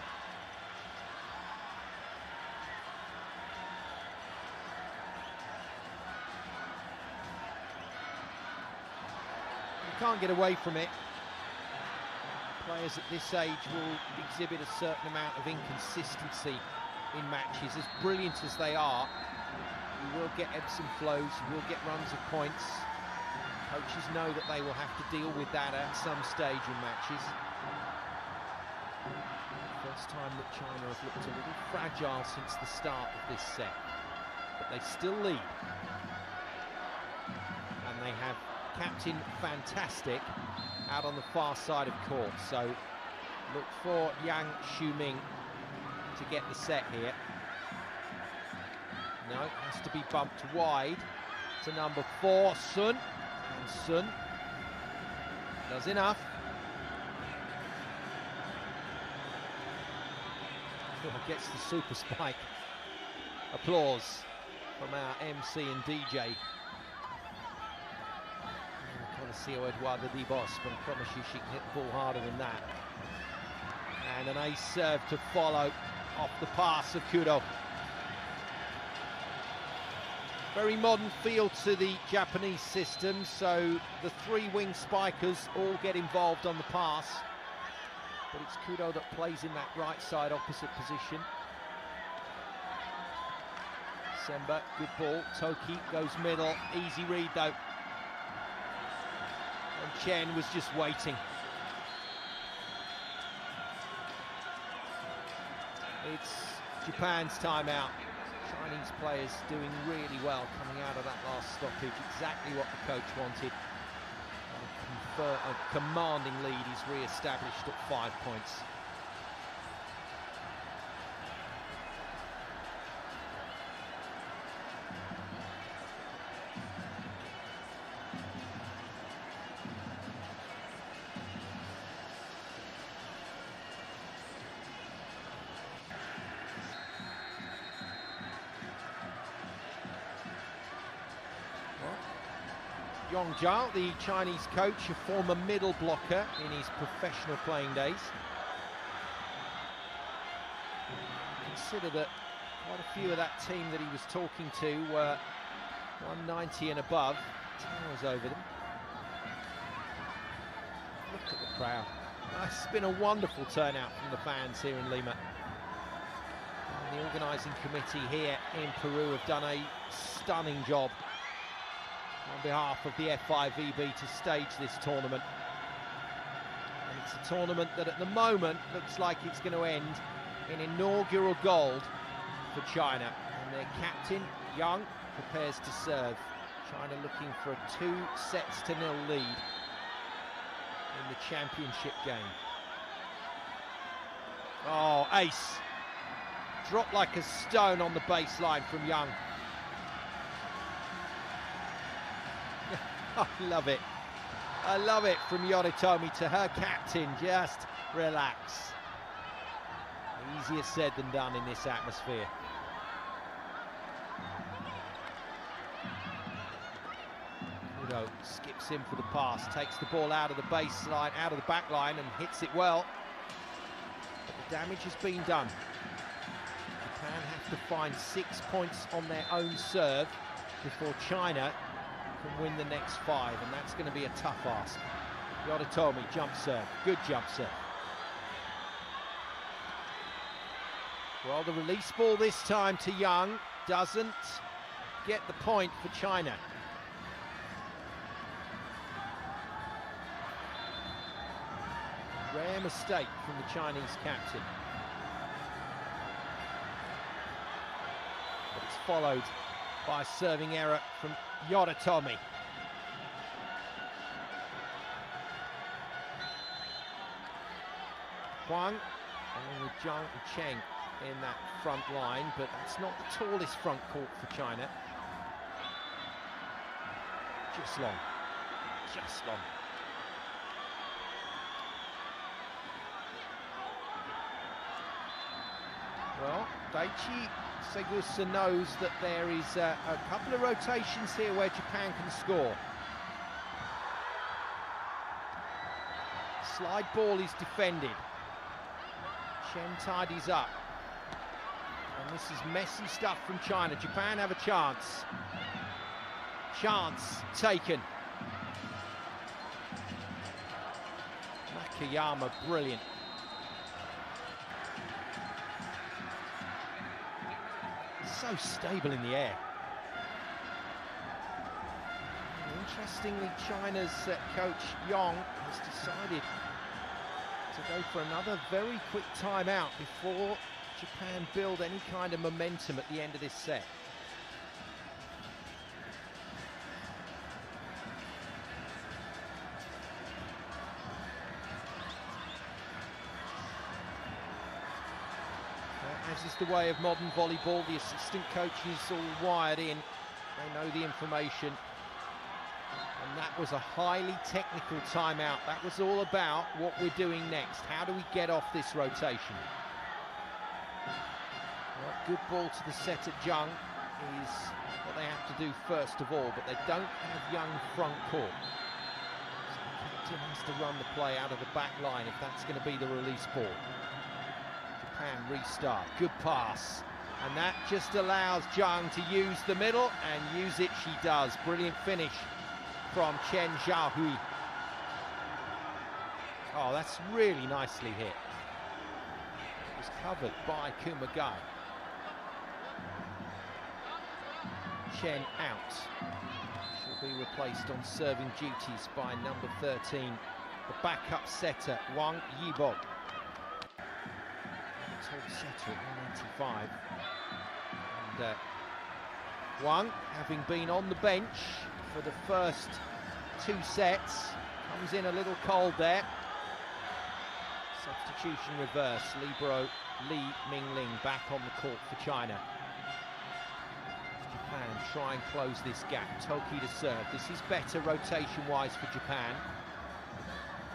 You can't get away from it. Players at this age will exhibit a certain amount of inconsistency in matches. As brilliant as they are, you will get ebbs and flows, you will get runs of points. Coaches know that they will have to deal with that at some stage in matches. First time that China have looked a little fragile since the start of this set, but they still lead. And they have Captain Fantastic out on the far side of court, so look for Yang Xiuming to get the set here. No, it has to be bumped wide to number 4, Sun. And Sun does enough. Gets the super spike. Applause from our MC and DJ. Coliseo Eduardo Di Boss, but I promise you she can hit the ball harder than that. And an ace serve to follow off the pass of Kudo. Very modern feel to the Japanese system, so the three wing spikers all get involved on the pass. But it's Kudo that plays in that right side opposite position. Semba, good ball. Toki goes middle, easy read though. And Chen was just waiting. It's Japan's timeout. Chinese players doing really well coming out of that last stoppage. Exactly what the coach wanted. A commanding lead is re-established at 5 points. Yong Zhao, the Chinese coach, a former middle blocker in his professional playing days. Consider that quite a few of that team that he was talking to were 190 and above. Towers over them. Look at the crowd. It's been a wonderful turnout from the fans here in Lima. And the organising committee here in Peru have done a stunning job on behalf of the FIVB to stage this tournament. And it's a tournament that at the moment looks like it's going to end in inaugural gold for China. And their captain, Yang, prepares to serve. China looking for a 2-0 lead in the championship game. Oh, ace. Dropped like a stone on the baseline from Yang. I love it. I love it from Yoritomi to her captain. Just relax. Easier said than done in this atmosphere. Kudo skips in for the pass, takes the ball out of the baseline, out of the back line, and hits it well. But the damage has been done. Japan have to find 6 points on their own serve before China can win the next 5, and that's going to be a tough ask. Yoritomi, jump serve, good jump serve. Well, the release ball this time to Yang doesn't get the point for China. Rare mistake from the Chinese captain. But it's followed by a serving error from Yoritomi. Huang, along with Zhang and Cheng in that front line, but that's not the tallest front court for China. Just long, just long. Well, Daichi Segusa knows that there is a couple of rotations here where Japan can score. Slide ball is defended. Chen tidies up. And this is messy stuff from China. Japan have a chance. Chance taken. Nakayama, brilliant. So stable in the air. Interestingly, China's coach Yong has decided to go for another very quick timeout before Japan build any kind of momentum at the end of this set. As is the way of modern volleyball, the assistant coach is all wired in. They know the information. And that was a highly technical timeout. That was all about what we're doing next. How do we get off this rotation? Well, good ball to the set at Zhang is what they have to do first of all, but they don't have young front court. So the captain has to run the play out of the back line if that's going to be the release ball. And restart, good pass. And that just allows Zhang to use the middle, and use it she does. Brilliant finish from Chen Xiaohui. Oh, that's really nicely hit. It was covered by Kumagai. Chen out. She'll be replaced on serving duties by number 13, the backup setter, Wang Yibog. Top setter at 185. And Wang, having been on the bench for the first 2 sets, comes in a little cold there. Substitution reverse, libero Li Mingling back on the court for China. Japan try and close this gap. Toki to serve. This is better rotation-wise for Japan.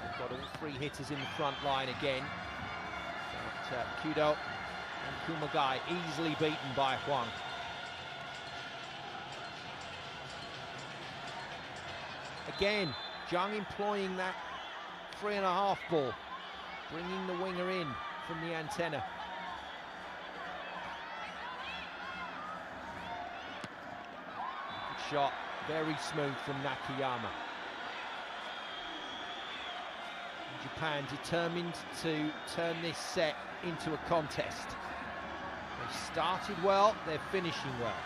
They've got all 3 hitters in the front line again. But Kudo and Kumagai easily beaten by Huang. Again, Zhang employing that 3.5 ball, bringing the winger in from the antenna. Good shot, very smooth from Nakayama. Japan determined to turn this set into a contest. They've started well, they're finishing well.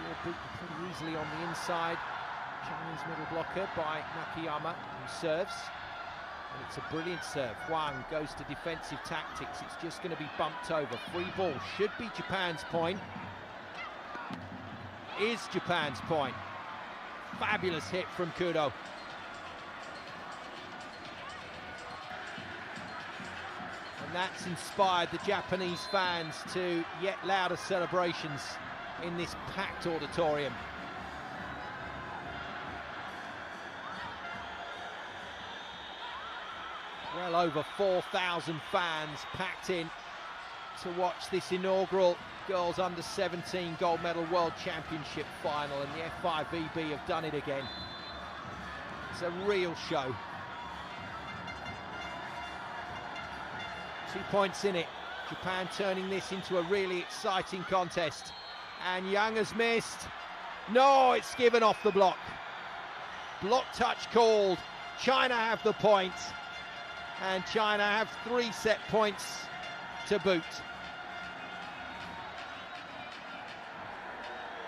They're beaten pretty easily on the inside. Chinese middle blocker by Nakayama, who serves. And it's a brilliant serve. Huang goes to defensive tactics. It's just going to be bumped over. Free ball should be Japan's point. Is Japan's point. Fabulous hit from Kudo. And that's inspired the Japanese fans to yet louder celebrations in this packed auditorium. Well over 4,000 fans packed in to watch this inaugural Girls Under 17 Gold Medal World Championship final, and the FIVB have done it again. It's a real show. 2 points in it. Japan turning this into a really exciting contest. And Yang has missed. No, it's given off the block. Block touch called. China have the point. And China have 3 set points to boot.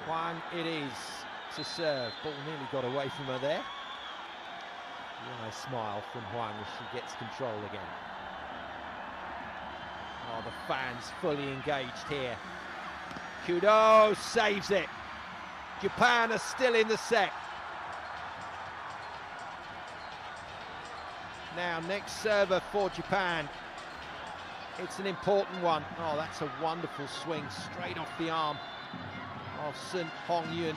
Huang it is to serve. Ball nearly got away from her there. Nice smile from Huang as she gets control again. Oh, the fans fully engaged here. Kudo saves it. Japan are still in the set. Now, next server for Japan. It's an important one. Oh, that's a wonderful swing straight off the arm of Sun Hongyun.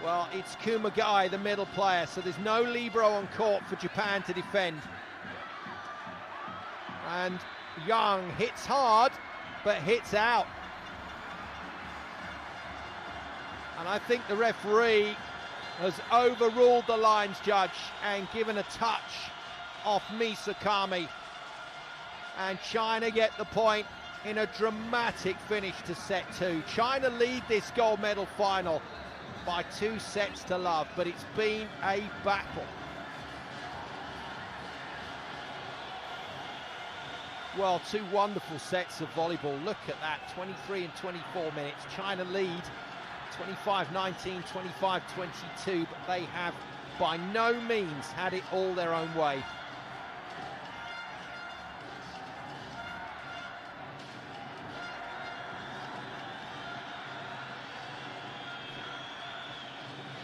Well, it's Kumagai, the middle player, so there's no libero on court for Japan to defend. And Yang hits hard, but hits out. And I think the referee has overruled the lines judge and given a touch off Misakami. And China get the point in a dramatic finish to set 2. China lead this gold medal final by 2 sets to love, but it's been a battle. Well, 2 wonderful sets of volleyball. Look at that, 23 and 24 minutes. China lead 25-19, 25-22, but they have by no means had it all their own way.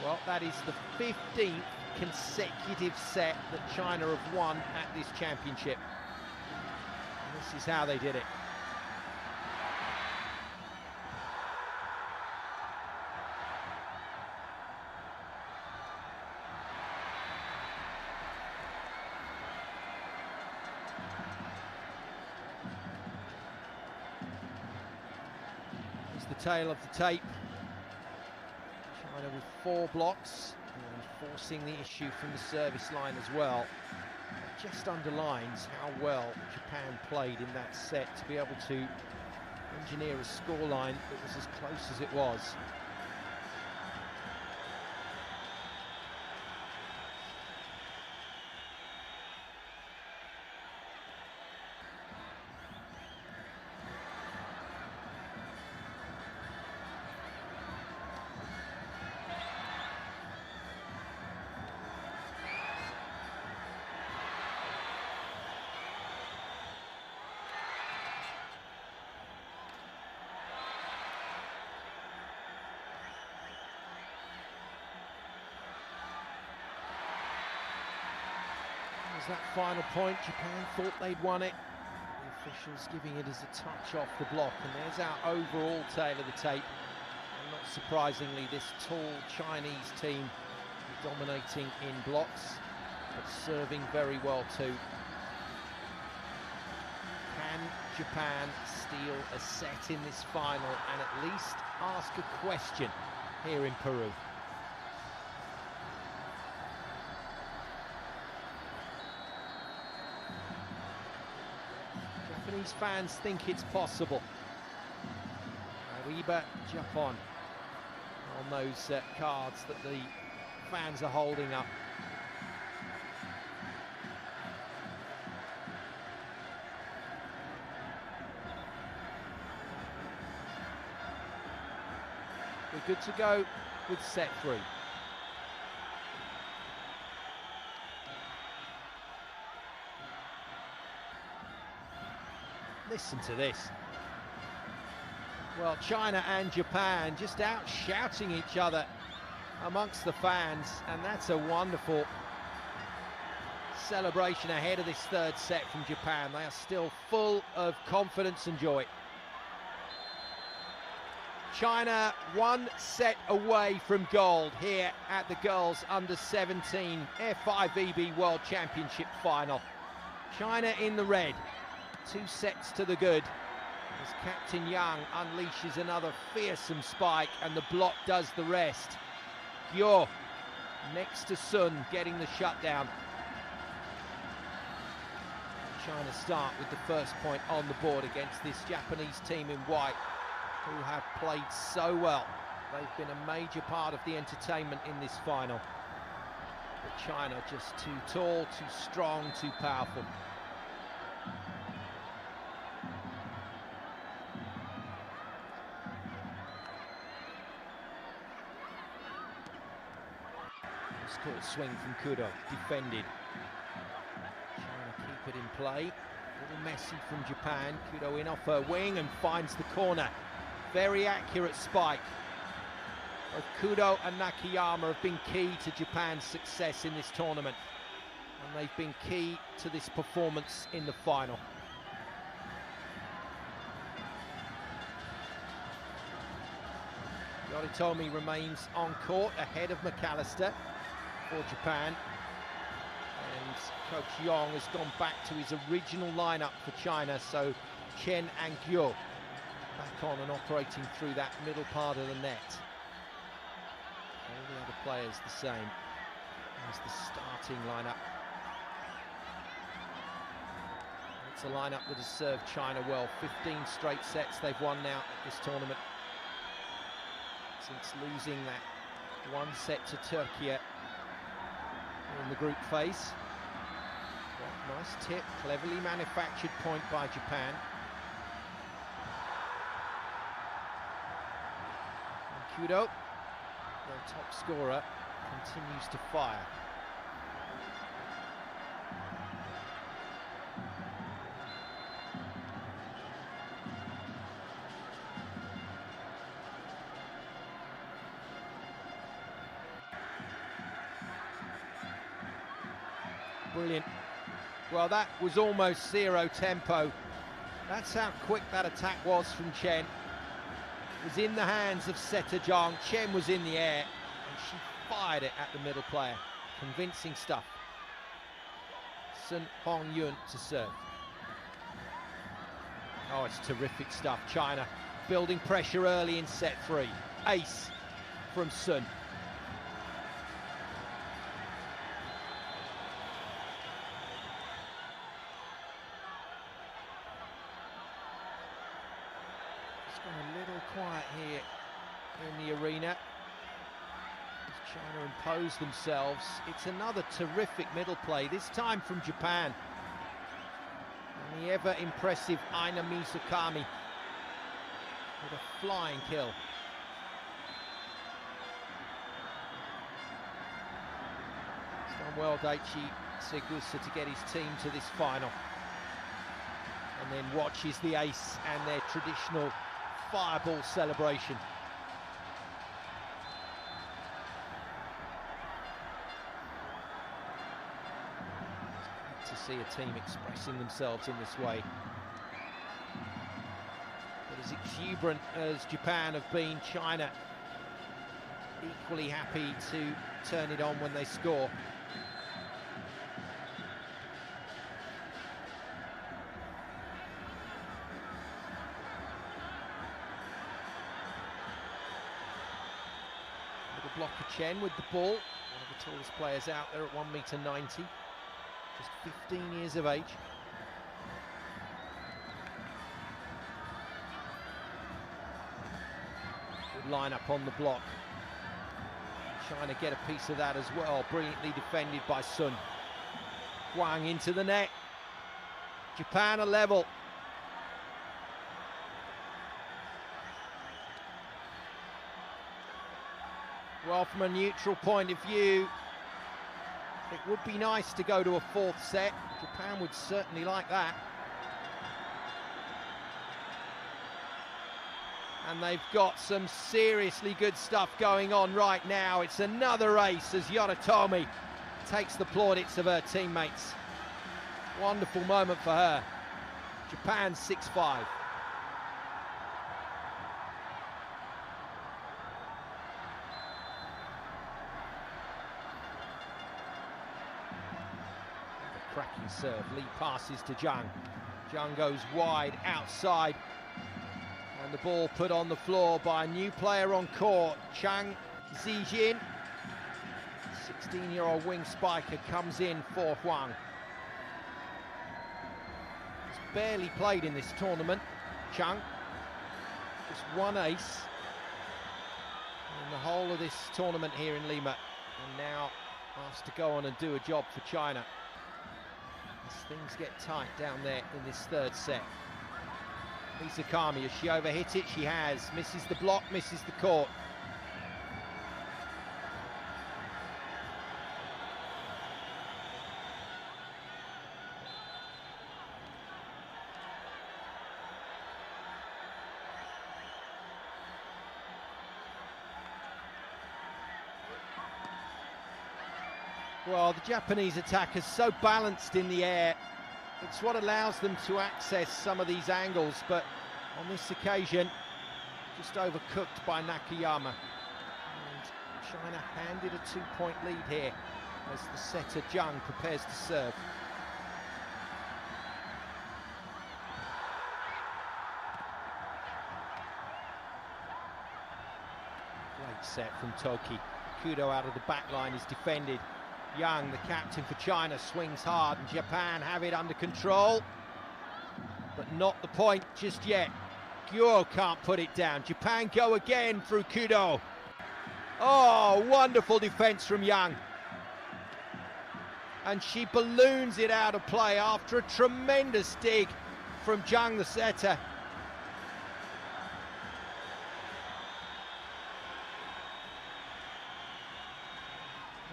Well, that is the 15th consecutive set that China have won at this championship. And this is how they did it. Here's the tail of the tape. China with 4 blocks, and forcing the issue from the service line as well. It just underlines how well Japan played in that set to be able to engineer a scoreline that was as close as it was. That final point, Japan thought they'd won it. The officials giving it as a touch off the block, and there's our overall tale of the tape. And not surprisingly, this tall Chinese team dominating in blocks, but serving very well too. Can Japan steal a set in this final and at least ask a question here in Peru? Japanese fans think it's possible. FIVB Japón on those cards that the fans are holding up. We're good to go with set 3. Listen to this. Well, China and Japan just out shouting each other amongst the fans, and that's a wonderful celebration ahead of this third set from Japan. They are still full of confidence and joy. China 1 set away from gold here at the girls under-17 FIVB World Championship final. China in the red. 2 sets to the good as Captain Yang unleashes another fearsome spike, and the block does the rest. Gyo next to Sun getting the shutdown. China start with the first point on the board against this Japanese team in white, who have played so well. They've been a major part of the entertainment in this final. But China just too tall, too strong, too powerful. Caught swing from Kudo, defended. Trying to keep it in play. A little messy from Japan. Kudo in off her wing and finds the corner. Very accurate spike. Both Kudo and Nakayama have been key to Japan's success in this tournament, and they've been key to this performance in the final. Yoritomi remains on court ahead of McAllister for Japan, and Coach Yong has gone back to his original lineup for China, so Chen and Gyo back on and operating through that middle part of the net. All the other players the same as the starting lineup. It's a lineup that has served China well. 15 straight sets they've won now at this tournament, since losing that 1 set to Turkey in the group phase. Well, nice tip, cleverly manufactured point by Japan. And Kudo, their top scorer, continues to fire. Brilliant. Well, that was almost 0 tempo. That's how quick that attack was from Chen. It was in the hands of Seta Zhang. Chen was in the air, and she fired it at the middle player. Convincing stuff. Sun Hong Yun to serve. Oh, it's terrific stuff. China building pressure early in set 3. Ace from Sun. quiet here in the arena. As China impose themselves. It's another terrific middle play, this time from Japan. And the ever impressive Aina Mizukami with a flying kill. It's done well, Daichi Segusa, to get his team to this final. And then watches the ace and their traditional fireball celebration. It's great to see a team expressing themselves in this way. But as exuberant as Japan have been, China equally happy to turn it on when they score. Blocker Chen with the ball, one of the tallest players out there at 1.90 meters, just 15 years of age. Good line-up on the block. China get a piece of that as well, brilliantly defended by Sun. Huang into the net. Japan are level. Well, from a neutral point of view, it would be nice to go to a fourth set. Japan would certainly like that. And they've got some seriously good stuff going on right now. It's another ace as Yoritomi takes the plaudits of her teammates. Wonderful moment for her. Japan 6-5. Cracking serve, Lee passes to Zhang. Zhang goes wide, outside. And the ball put on the floor by a new player on court, Chang Zijin. 16-year-old wing spiker comes in for Huang. He's barely played in this tournament, Chang. Just one ace in the whole of this tournament here in Lima. And now asked to go on and do a job for China. As things get tight down there in this third set. Mizukami, has she overhit it? She has. Misses the block, misses the court. Well, the Japanese attack is so balanced in the air. It's what allows them to access some of these angles, but on this occasion, just overcooked by Nakayama. And China handed a 2-point lead here as the setter Zhang prepares to serve. Great set from Toki. Kudo out of the back line is defended. Yang, the captain for China, swings hard, and Japan have it under control. But not the point just yet. Gyo can't put it down. Japan go again through Kudo. Oh, wonderful defense from Yang. And she balloons it out of play after a tremendous dig from Zhang, the setter.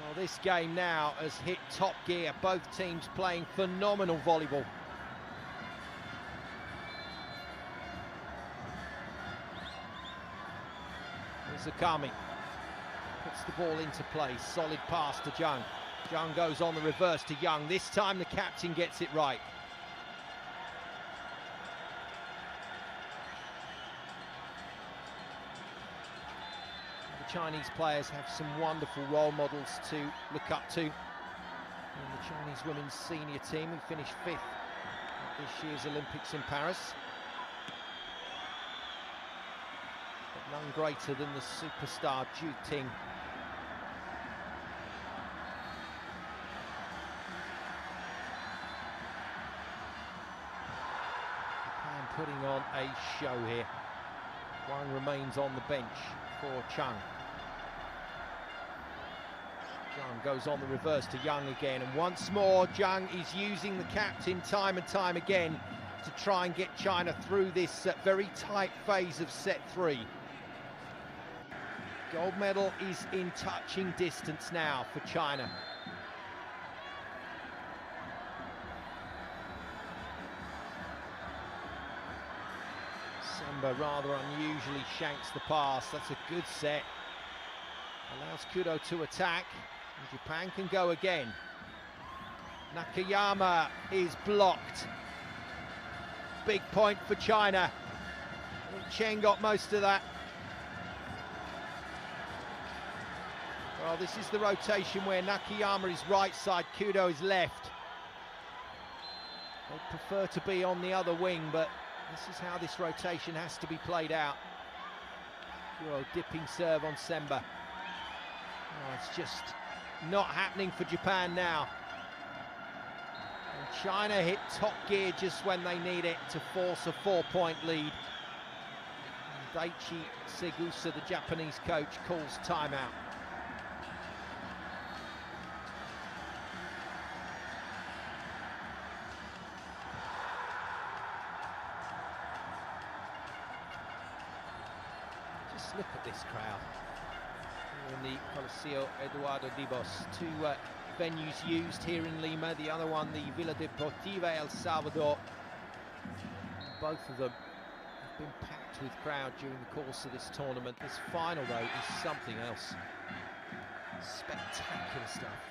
Well, this game now has hit top gear. Both teams playing phenomenal volleyball. Mizukami puts the ball into place. Solid pass to Zhang. Zhang goes on the reverse to Yang. This time the captain gets it right. The Chinese players have some wonderful role models to look up to. And the Chinese women's senior team, who finished 5th at this year's Olympics in Paris. But none greater than the superstar Zhu Ting. Japan putting on a show here. Wang remains on the bench for Chang. Zhang goes on the reverse to Yang again, and once more Zhang is using the captain time and time again to try and get China through this very tight phase of set 3. Gold medal is in touching distance now for China. Semba rather unusually shanks the pass. That's a good set. Allows Kudo to attack. And Japan can go again. Nakayama is blocked. Big point for China. I think Chen got most of that. Well, this is the rotation where Nakayama is right side, Kudo is left. They'd prefer to be on the other wing, but this is how this rotation has to be played out. Kudo dipping serve on Semba. Oh, it's just not happening for Japan now. And China hit top gear just when they need it to force a 4-point lead. And Daichi Segusa, the Japanese coach, calls timeout. Just look at this crowd. In the Coliseo Eduardo Dibos, 2 venues used here in Lima, the other one the Villa Deportiva El Salvador. Both of them have been packed with crowd during the course of this tournament. This final though is something else. Spectacular stuff.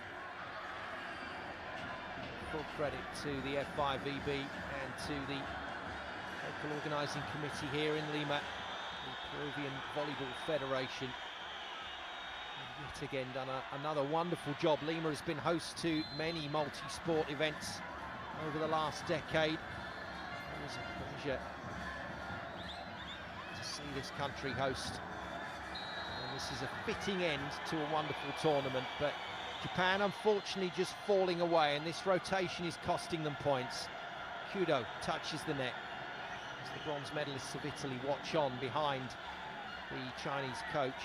Full credit to the FIVB and to the local organising committee here in Lima, the Peruvian Volleyball Federation. Yet again done another wonderful job. Lima has been host to many multi-sport events over the last decade. It was a pleasure to see this country host. And this is a fitting end to a wonderful tournament, but Japan unfortunately just falling away, and this rotation is costing them points. Kudo touches the net as the bronze medalists of Italy watch on behind the Chinese coach.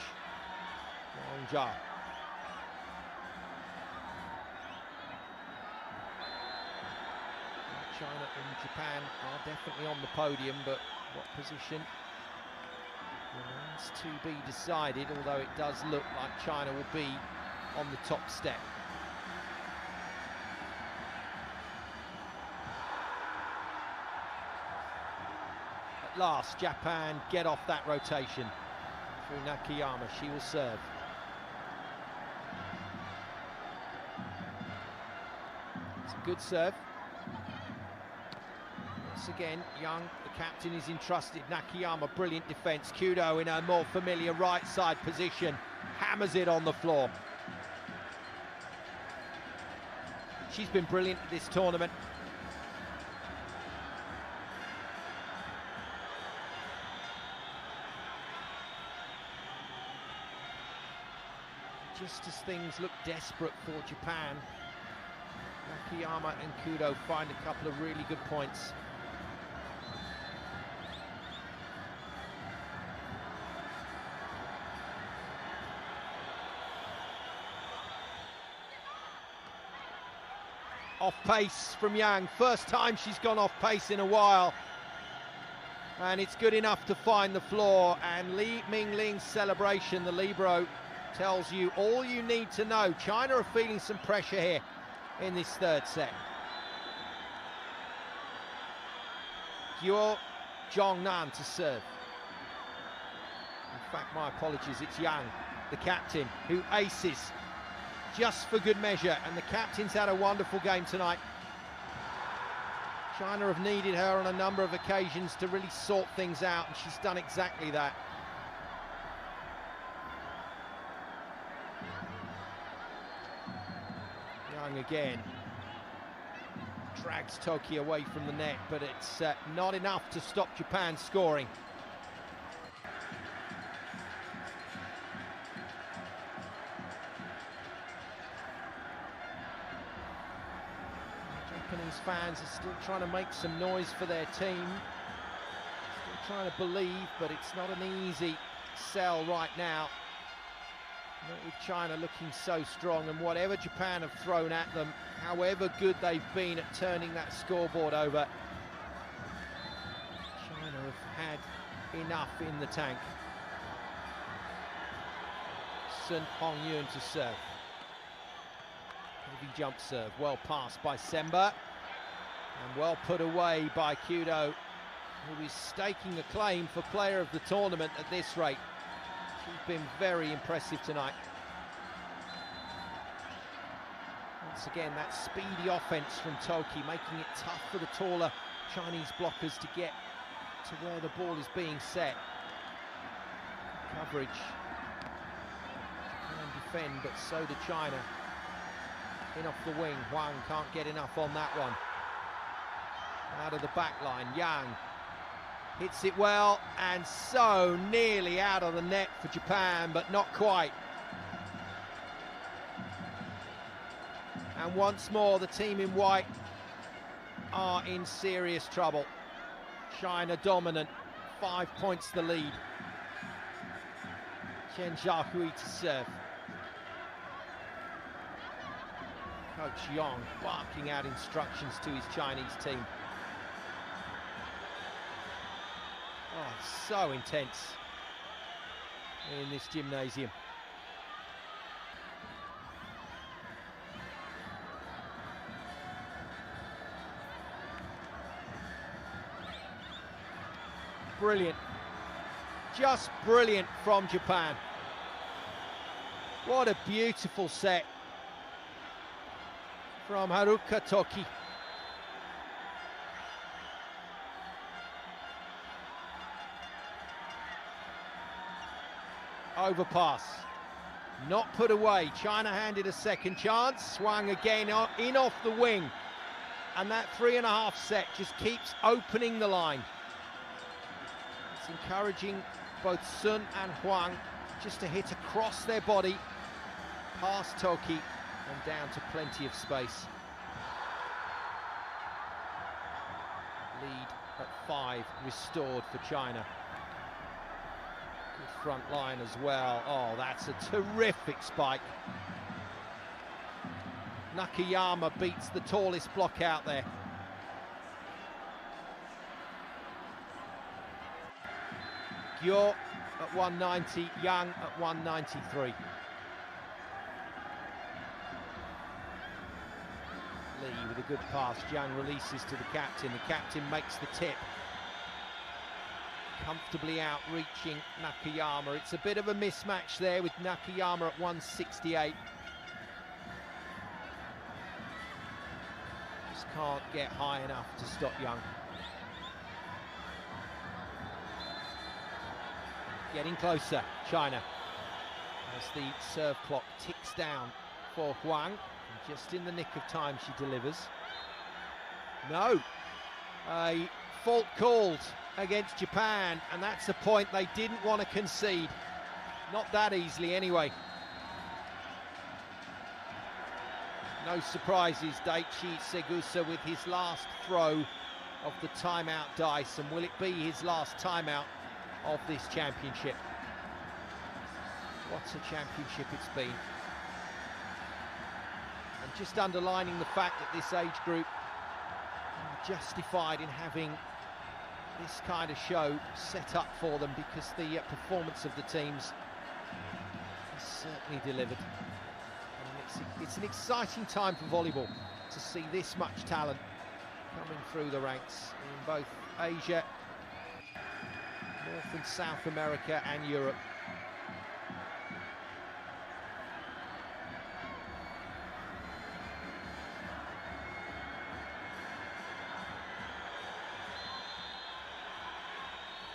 China and Japan are definitely on the podium, but what position remains to be decided, although it does look like China will be on the top step. At last, Japan get off that rotation. Through Nakayama, she will serve. It's a good serve. Once again, Young, the captain, is entrusted. Nakayama, brilliant defence. Kudo in her more familiar right side position, hammers it on the floor. She's been brilliant at this tournament. Just as things look desperate for Japan, Nakayama and Kudo find a couple of really good points. Off pace from Yang. First time she's gone off pace in a while. And it's good enough to find the floor. And Li Mingling's celebration, the libero, tells you all you need to know. China are feeling some pressure here in this third set. Guo Zhongnan to serve. In fact, my apologies, it's Yang, the captain, who aces just for good measure, and the captain's had a wonderful game tonight. China have needed her on a number of occasions to really sort things out, and she's done exactly that. Young again drags Toki away from the net, but it's not enough to stop Japan scoring. Japanese fans are still trying to make some noise for their team, still trying to believe, but it's not an easy sell right now. Not with China looking so strong, and whatever Japan have thrown at them, however good they've been at turning that scoreboard over, China have had enough in the tank. Sun Hong-yoon to serve. Heavy jump serve, well passed by Semba, and well put away by Kudo, who is staking a claim for player of the tournament at this rate. She's been very impressive tonight. Once again, that speedy offense from Toki, making it tough for the taller Chinese blockers to get to where the ball is being set. Coverage. Japan defend, but so do China. In off the wing, Huang can't get enough on that one. Out of the back line, Yang hits it well, and so nearly out of the net for Japan, but not quite. And once more, the team in white are in serious trouble. China dominant, 5 points the lead. Chen Xiaohui to serve. Coach Yong barking out instructions to his Chinese team. Oh, so intense in this gymnasium. Brilliant. Just brilliant from Japan. What a beautiful set from Haruka Toki. Overpass, not put away. China handed a second chance, swung again in off the wing, and that 3.5 set just keeps opening the line. It's encouraging both Sun and Huang just to hit across their body, past Toki, and down to plenty of space. Lead at 5 restored for China. Good front line as well. Oh, that's a terrific spike. Nakayama beats the tallest block out there. Gyo at 190, Yang at 193. Lee with a good pass. Yang releases to the captain. The captain makes the tip. Comfortably outreaching Nakayama. It's a bit of a mismatch there with Nakayama at 168. Just can't get high enough to stop Yang. Getting closer, China, as the serve clock ticks down for Huang. And just in the nick of time she delivers. No, a fault called against Japan, and that's a point they didn't want to concede. Not that easily anyway. No surprises, Daichi Segusa with his last throw of the timeout dice, and will it be his last timeout of this championship? What a championship it's been. And just underlining the fact that this age group are justified in having this kind of show set up for them, because the performance of the teams has certainly delivered. And it's an exciting time for volleyball to see this much talent coming through the ranks in both Asia, North and South America and Europe.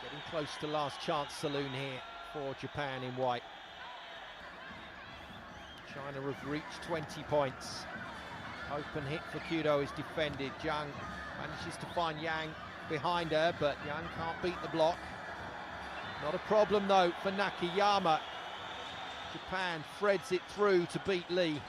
Getting close to last chance saloon here for Japan in white. China have reached 20 points. Open hit for Kudo is defended. Zhang manages to find Yang behind her, but Yang can't beat the block. Not a problem though for Nakayama. Japan threads it through to beat Lee.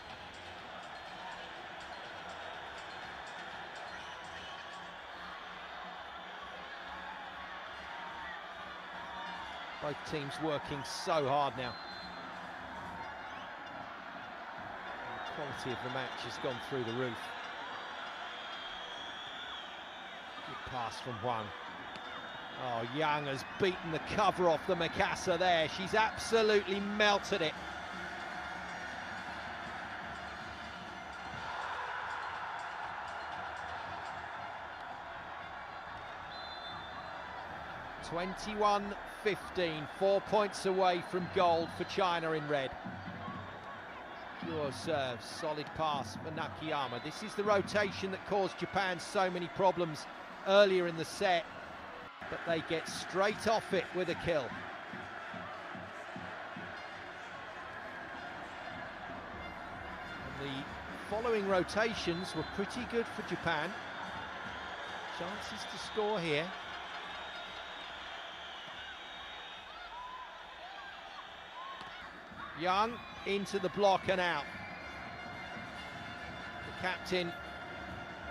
Both teams working so hard now. The quality of the match has gone through the roof. Good pass from Huang. Oh, Yang has beaten the cover off the Mikasa there. She's absolutely melted it. (21-15), 4 points away from gold for China in red. Pure serve, solid pass for Nakayama. This is the rotation that caused Japan so many problems earlier in the set, but they get straight off it with a kill. And the following rotations were pretty good for Japan. Chances to score here. Young into the block and out. The captain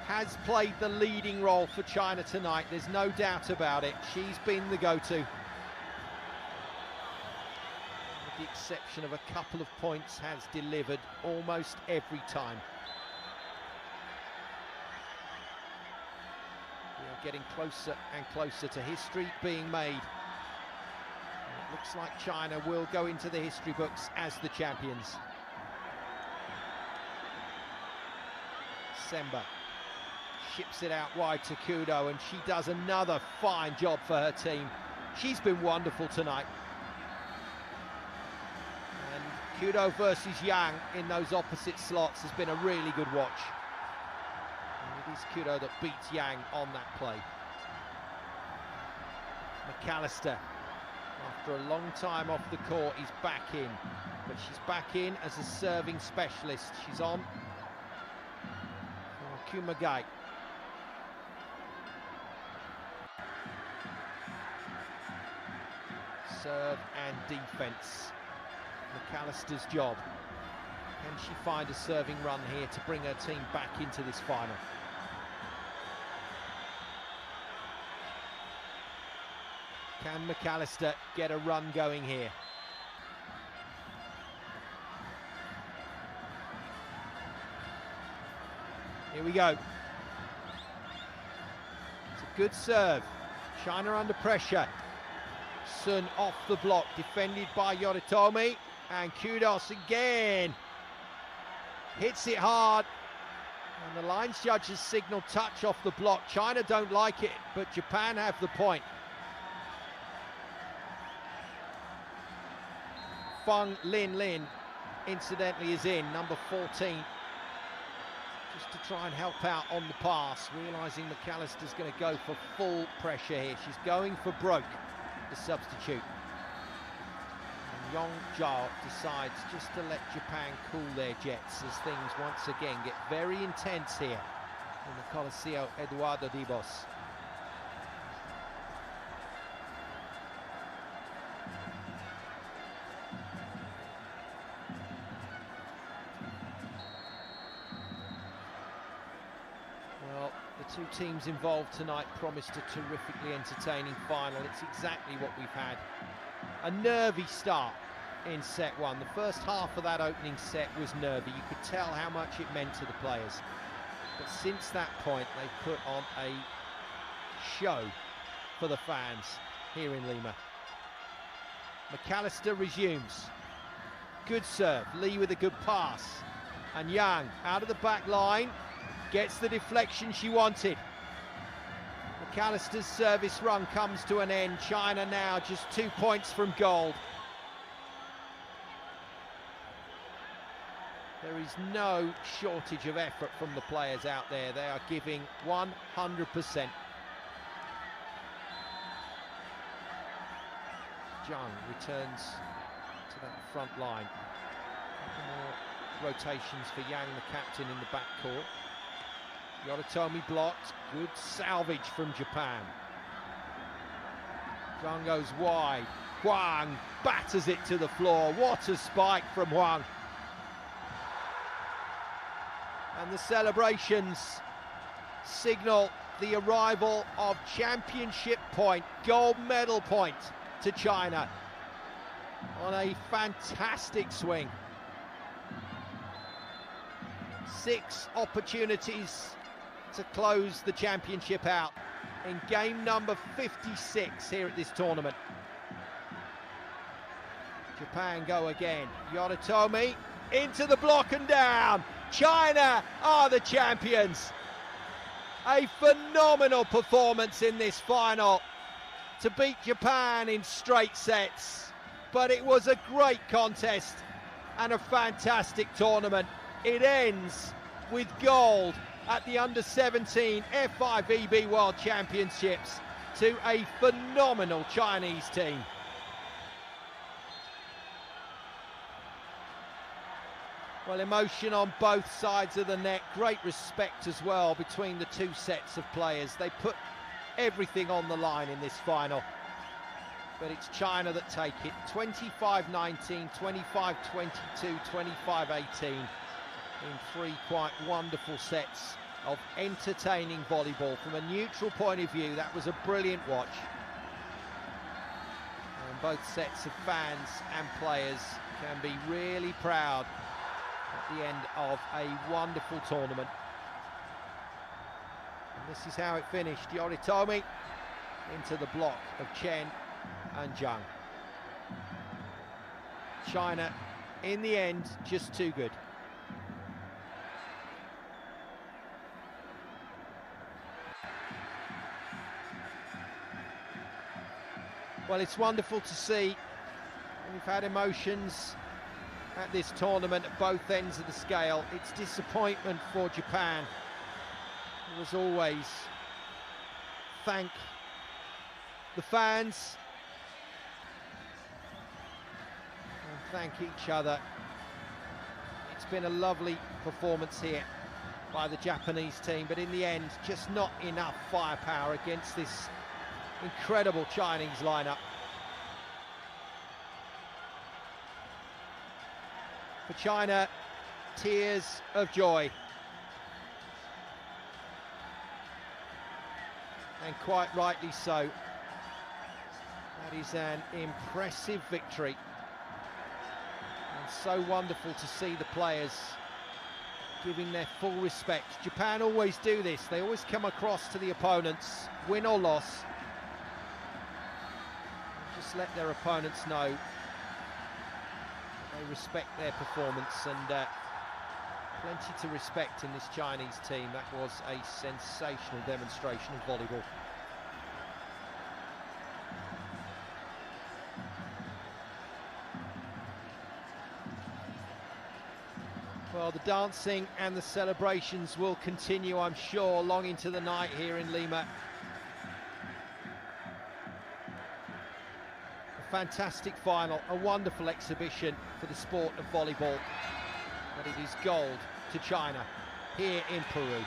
has played the leading role for China tonight, there's no doubt about it. She's been the go-to. With the exception of a couple of points, has delivered almost every time. We are getting closer and closer to history being made. It looks like China will go into the history books as the champions. Semba ships it out wide to Kudo, and she does another fine job for her team. She's been wonderful tonight. And Kudo versus Yang in those opposite slots has been a really good watch. And it is Kudo that beats Yang on that play. McAllister, after a long time off the court, is back in, but she's back in as a serving specialist. She's on for Kumagai. Serve and defence. McAllister's job. Can she find a serving run here to bring her team back into this final? Can McAllister get a run going here? Here we go. It's a good serve. China under pressure. Sun off the block, defended by Yoritomi, and Kudos again hits it hard, and the lines judge has signalled touch off the block. China don't like it, but Japan have the point. Feng Lin incidentally is in, number 14, just to try and help out on the pass, realising McAllister's going to go for full pressure here. She's going for broke, the substitute. And Yong Zhao decides just to let Japan cool their jets as things once again get very intense here in the Coliseo Eduardo Dibos. Well, the two teams involved tonight promised a terrifically entertaining final. It's exactly what we've had. A nervy start in set one. The first half of that opening set was nervy. You could tell how much it meant to the players. But since that point, they've put on a show for the fans here in Lima. McAllister resumes. Good serve. Lee with a good pass. And Yang out of the back line. Gets the deflection she wanted. McAllister's service run comes to an end. China now just 2 points from gold. There is no shortage of effort from the players out there. They are giving 100%. Zhang returns to that front line. More rotations for Yang, the captain, in the backcourt. Yoritomi blocked. Good salvage from Japan. Zhang goes wide. Huang batters it to the floor. What a spike from Huang. And the celebrations signal the arrival of championship point, gold medal point to China on a fantastic swing. 6 opportunities to close the championship out in game number 56 here at this tournament. Japan go again. Yoritomi into the block and down. China are the champions. A phenomenal performance in this final to beat Japan in straight sets. But it was a great contest and a fantastic tournament. It ends with gold at the Under-17 FIVB World Championships to a phenomenal Chinese team. Well, emotion on both sides of the net, great respect as well between the two sets of players. They put everything on the line in this final. But it's China that take it. 25-19, 25-22, 25-18 in 3 quite wonderful sets of entertaining volleyball. From a neutral point of view, that was a brilliant watch. And both sets of fans and players can be really proud at the end of a wonderful tournament. And this is how it finished. Yoritomi into the block of Chen and Zhang. China, in the end, just too good. Well, it's wonderful to see. We've had emotions at this tournament at both ends of the scale. It's disappointment for Japan. As always, thank the fans and thank each other. It's been a lovely performance here by the Japanese team, but in the end, just not enough firepower against this incredible Chinese lineup. For China, tears of joy. And quite rightly so. That is an impressive victory. And so wonderful to see the players giving their full respect. Japan always do this. They always come across to the opponents, win or loss. Just let their opponents know they respect their performance, and plenty to respect in this Chinese team. That was a sensational demonstration of volleyball. Well, the dancing and the celebrations will continue, I'm sure, long into the night here in Lima. A fantastic final, a wonderful exhibition for the sport of volleyball. But it is gold to China here in Peru.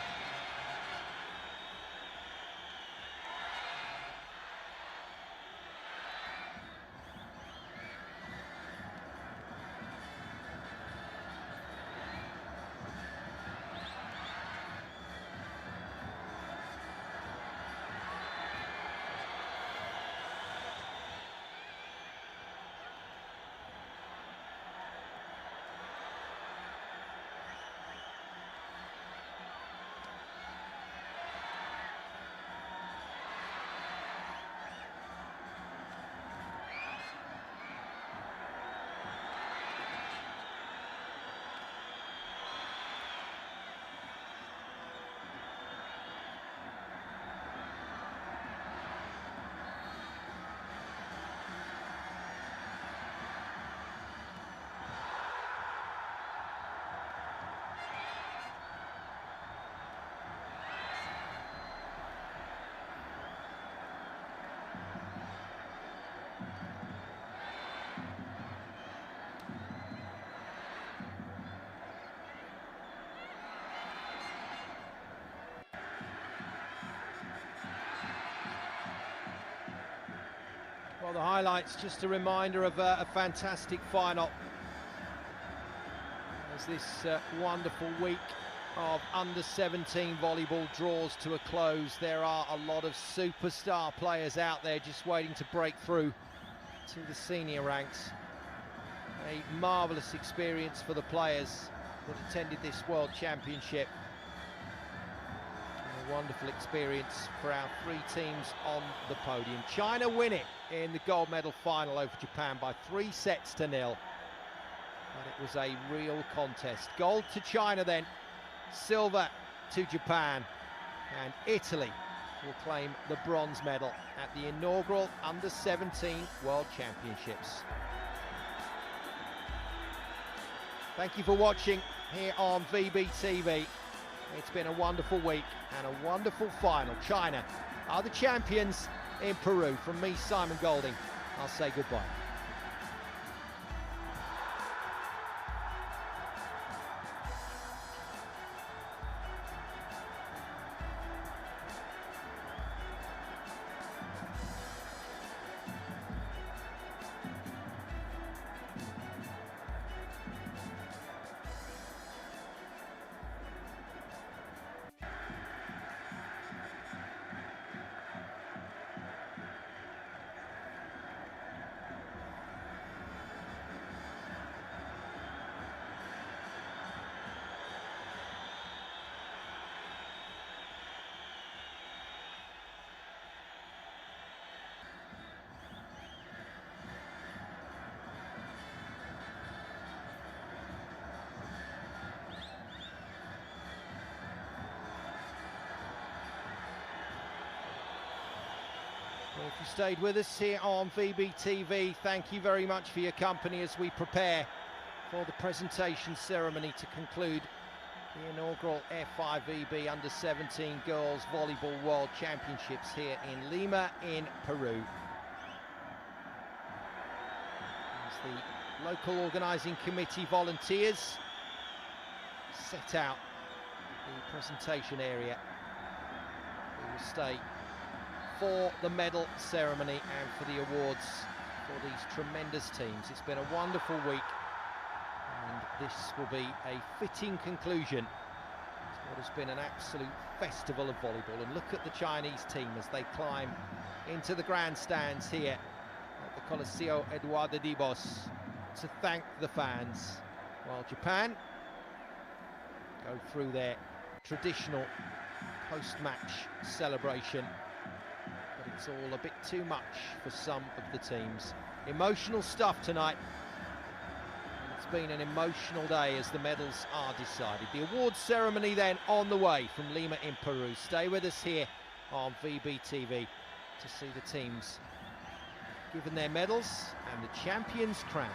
Well, the highlights, just a reminder of a fantastic final. As this wonderful week of under-17 volleyball draws to a close, there are a lot of superstar players out there just waiting to break through to the senior ranks. A marvellous experience for the players that attended this World Championship. And a wonderful experience for our 3 teams on the podium. China win it in the gold medal final over Japan by 3 sets to 0. But it was a real contest. Gold to China then, silver to Japan, and Italy will claim the bronze medal at the inaugural Under-17 World Championships. Thank you for watching here on VBTV. It's been a wonderful week and a wonderful final. China are the champions in Peru. From me, Simon Golding, I'll say goodbye. Well, if you stayed with us here on VBTV, thank you very much for your company as we prepare for the presentation ceremony to conclude the inaugural FIVB Under-17 Girls Volleyball World Championships here in Lima in Peru. As the local organising committee volunteers set out the presentation area, we will stay for the medal ceremony and for the awards for these tremendous teams. It's been a wonderful week, and this will be a fitting conclusion to what has been an absolute festival of volleyball. And look at the Chinese team as they climb into the grandstands here at the Coliseo Eduardo Dibos to thank the fans, while Japan go through their traditional post-match celebration. But it's all a bit too much for some of the teams. Emotional stuff tonight. And it's been an emotional day as the medals are decided. The awards ceremony then on the way from Lima in Peru. Stay with us here on VBTV to see the teams given their medals and the champions crowned.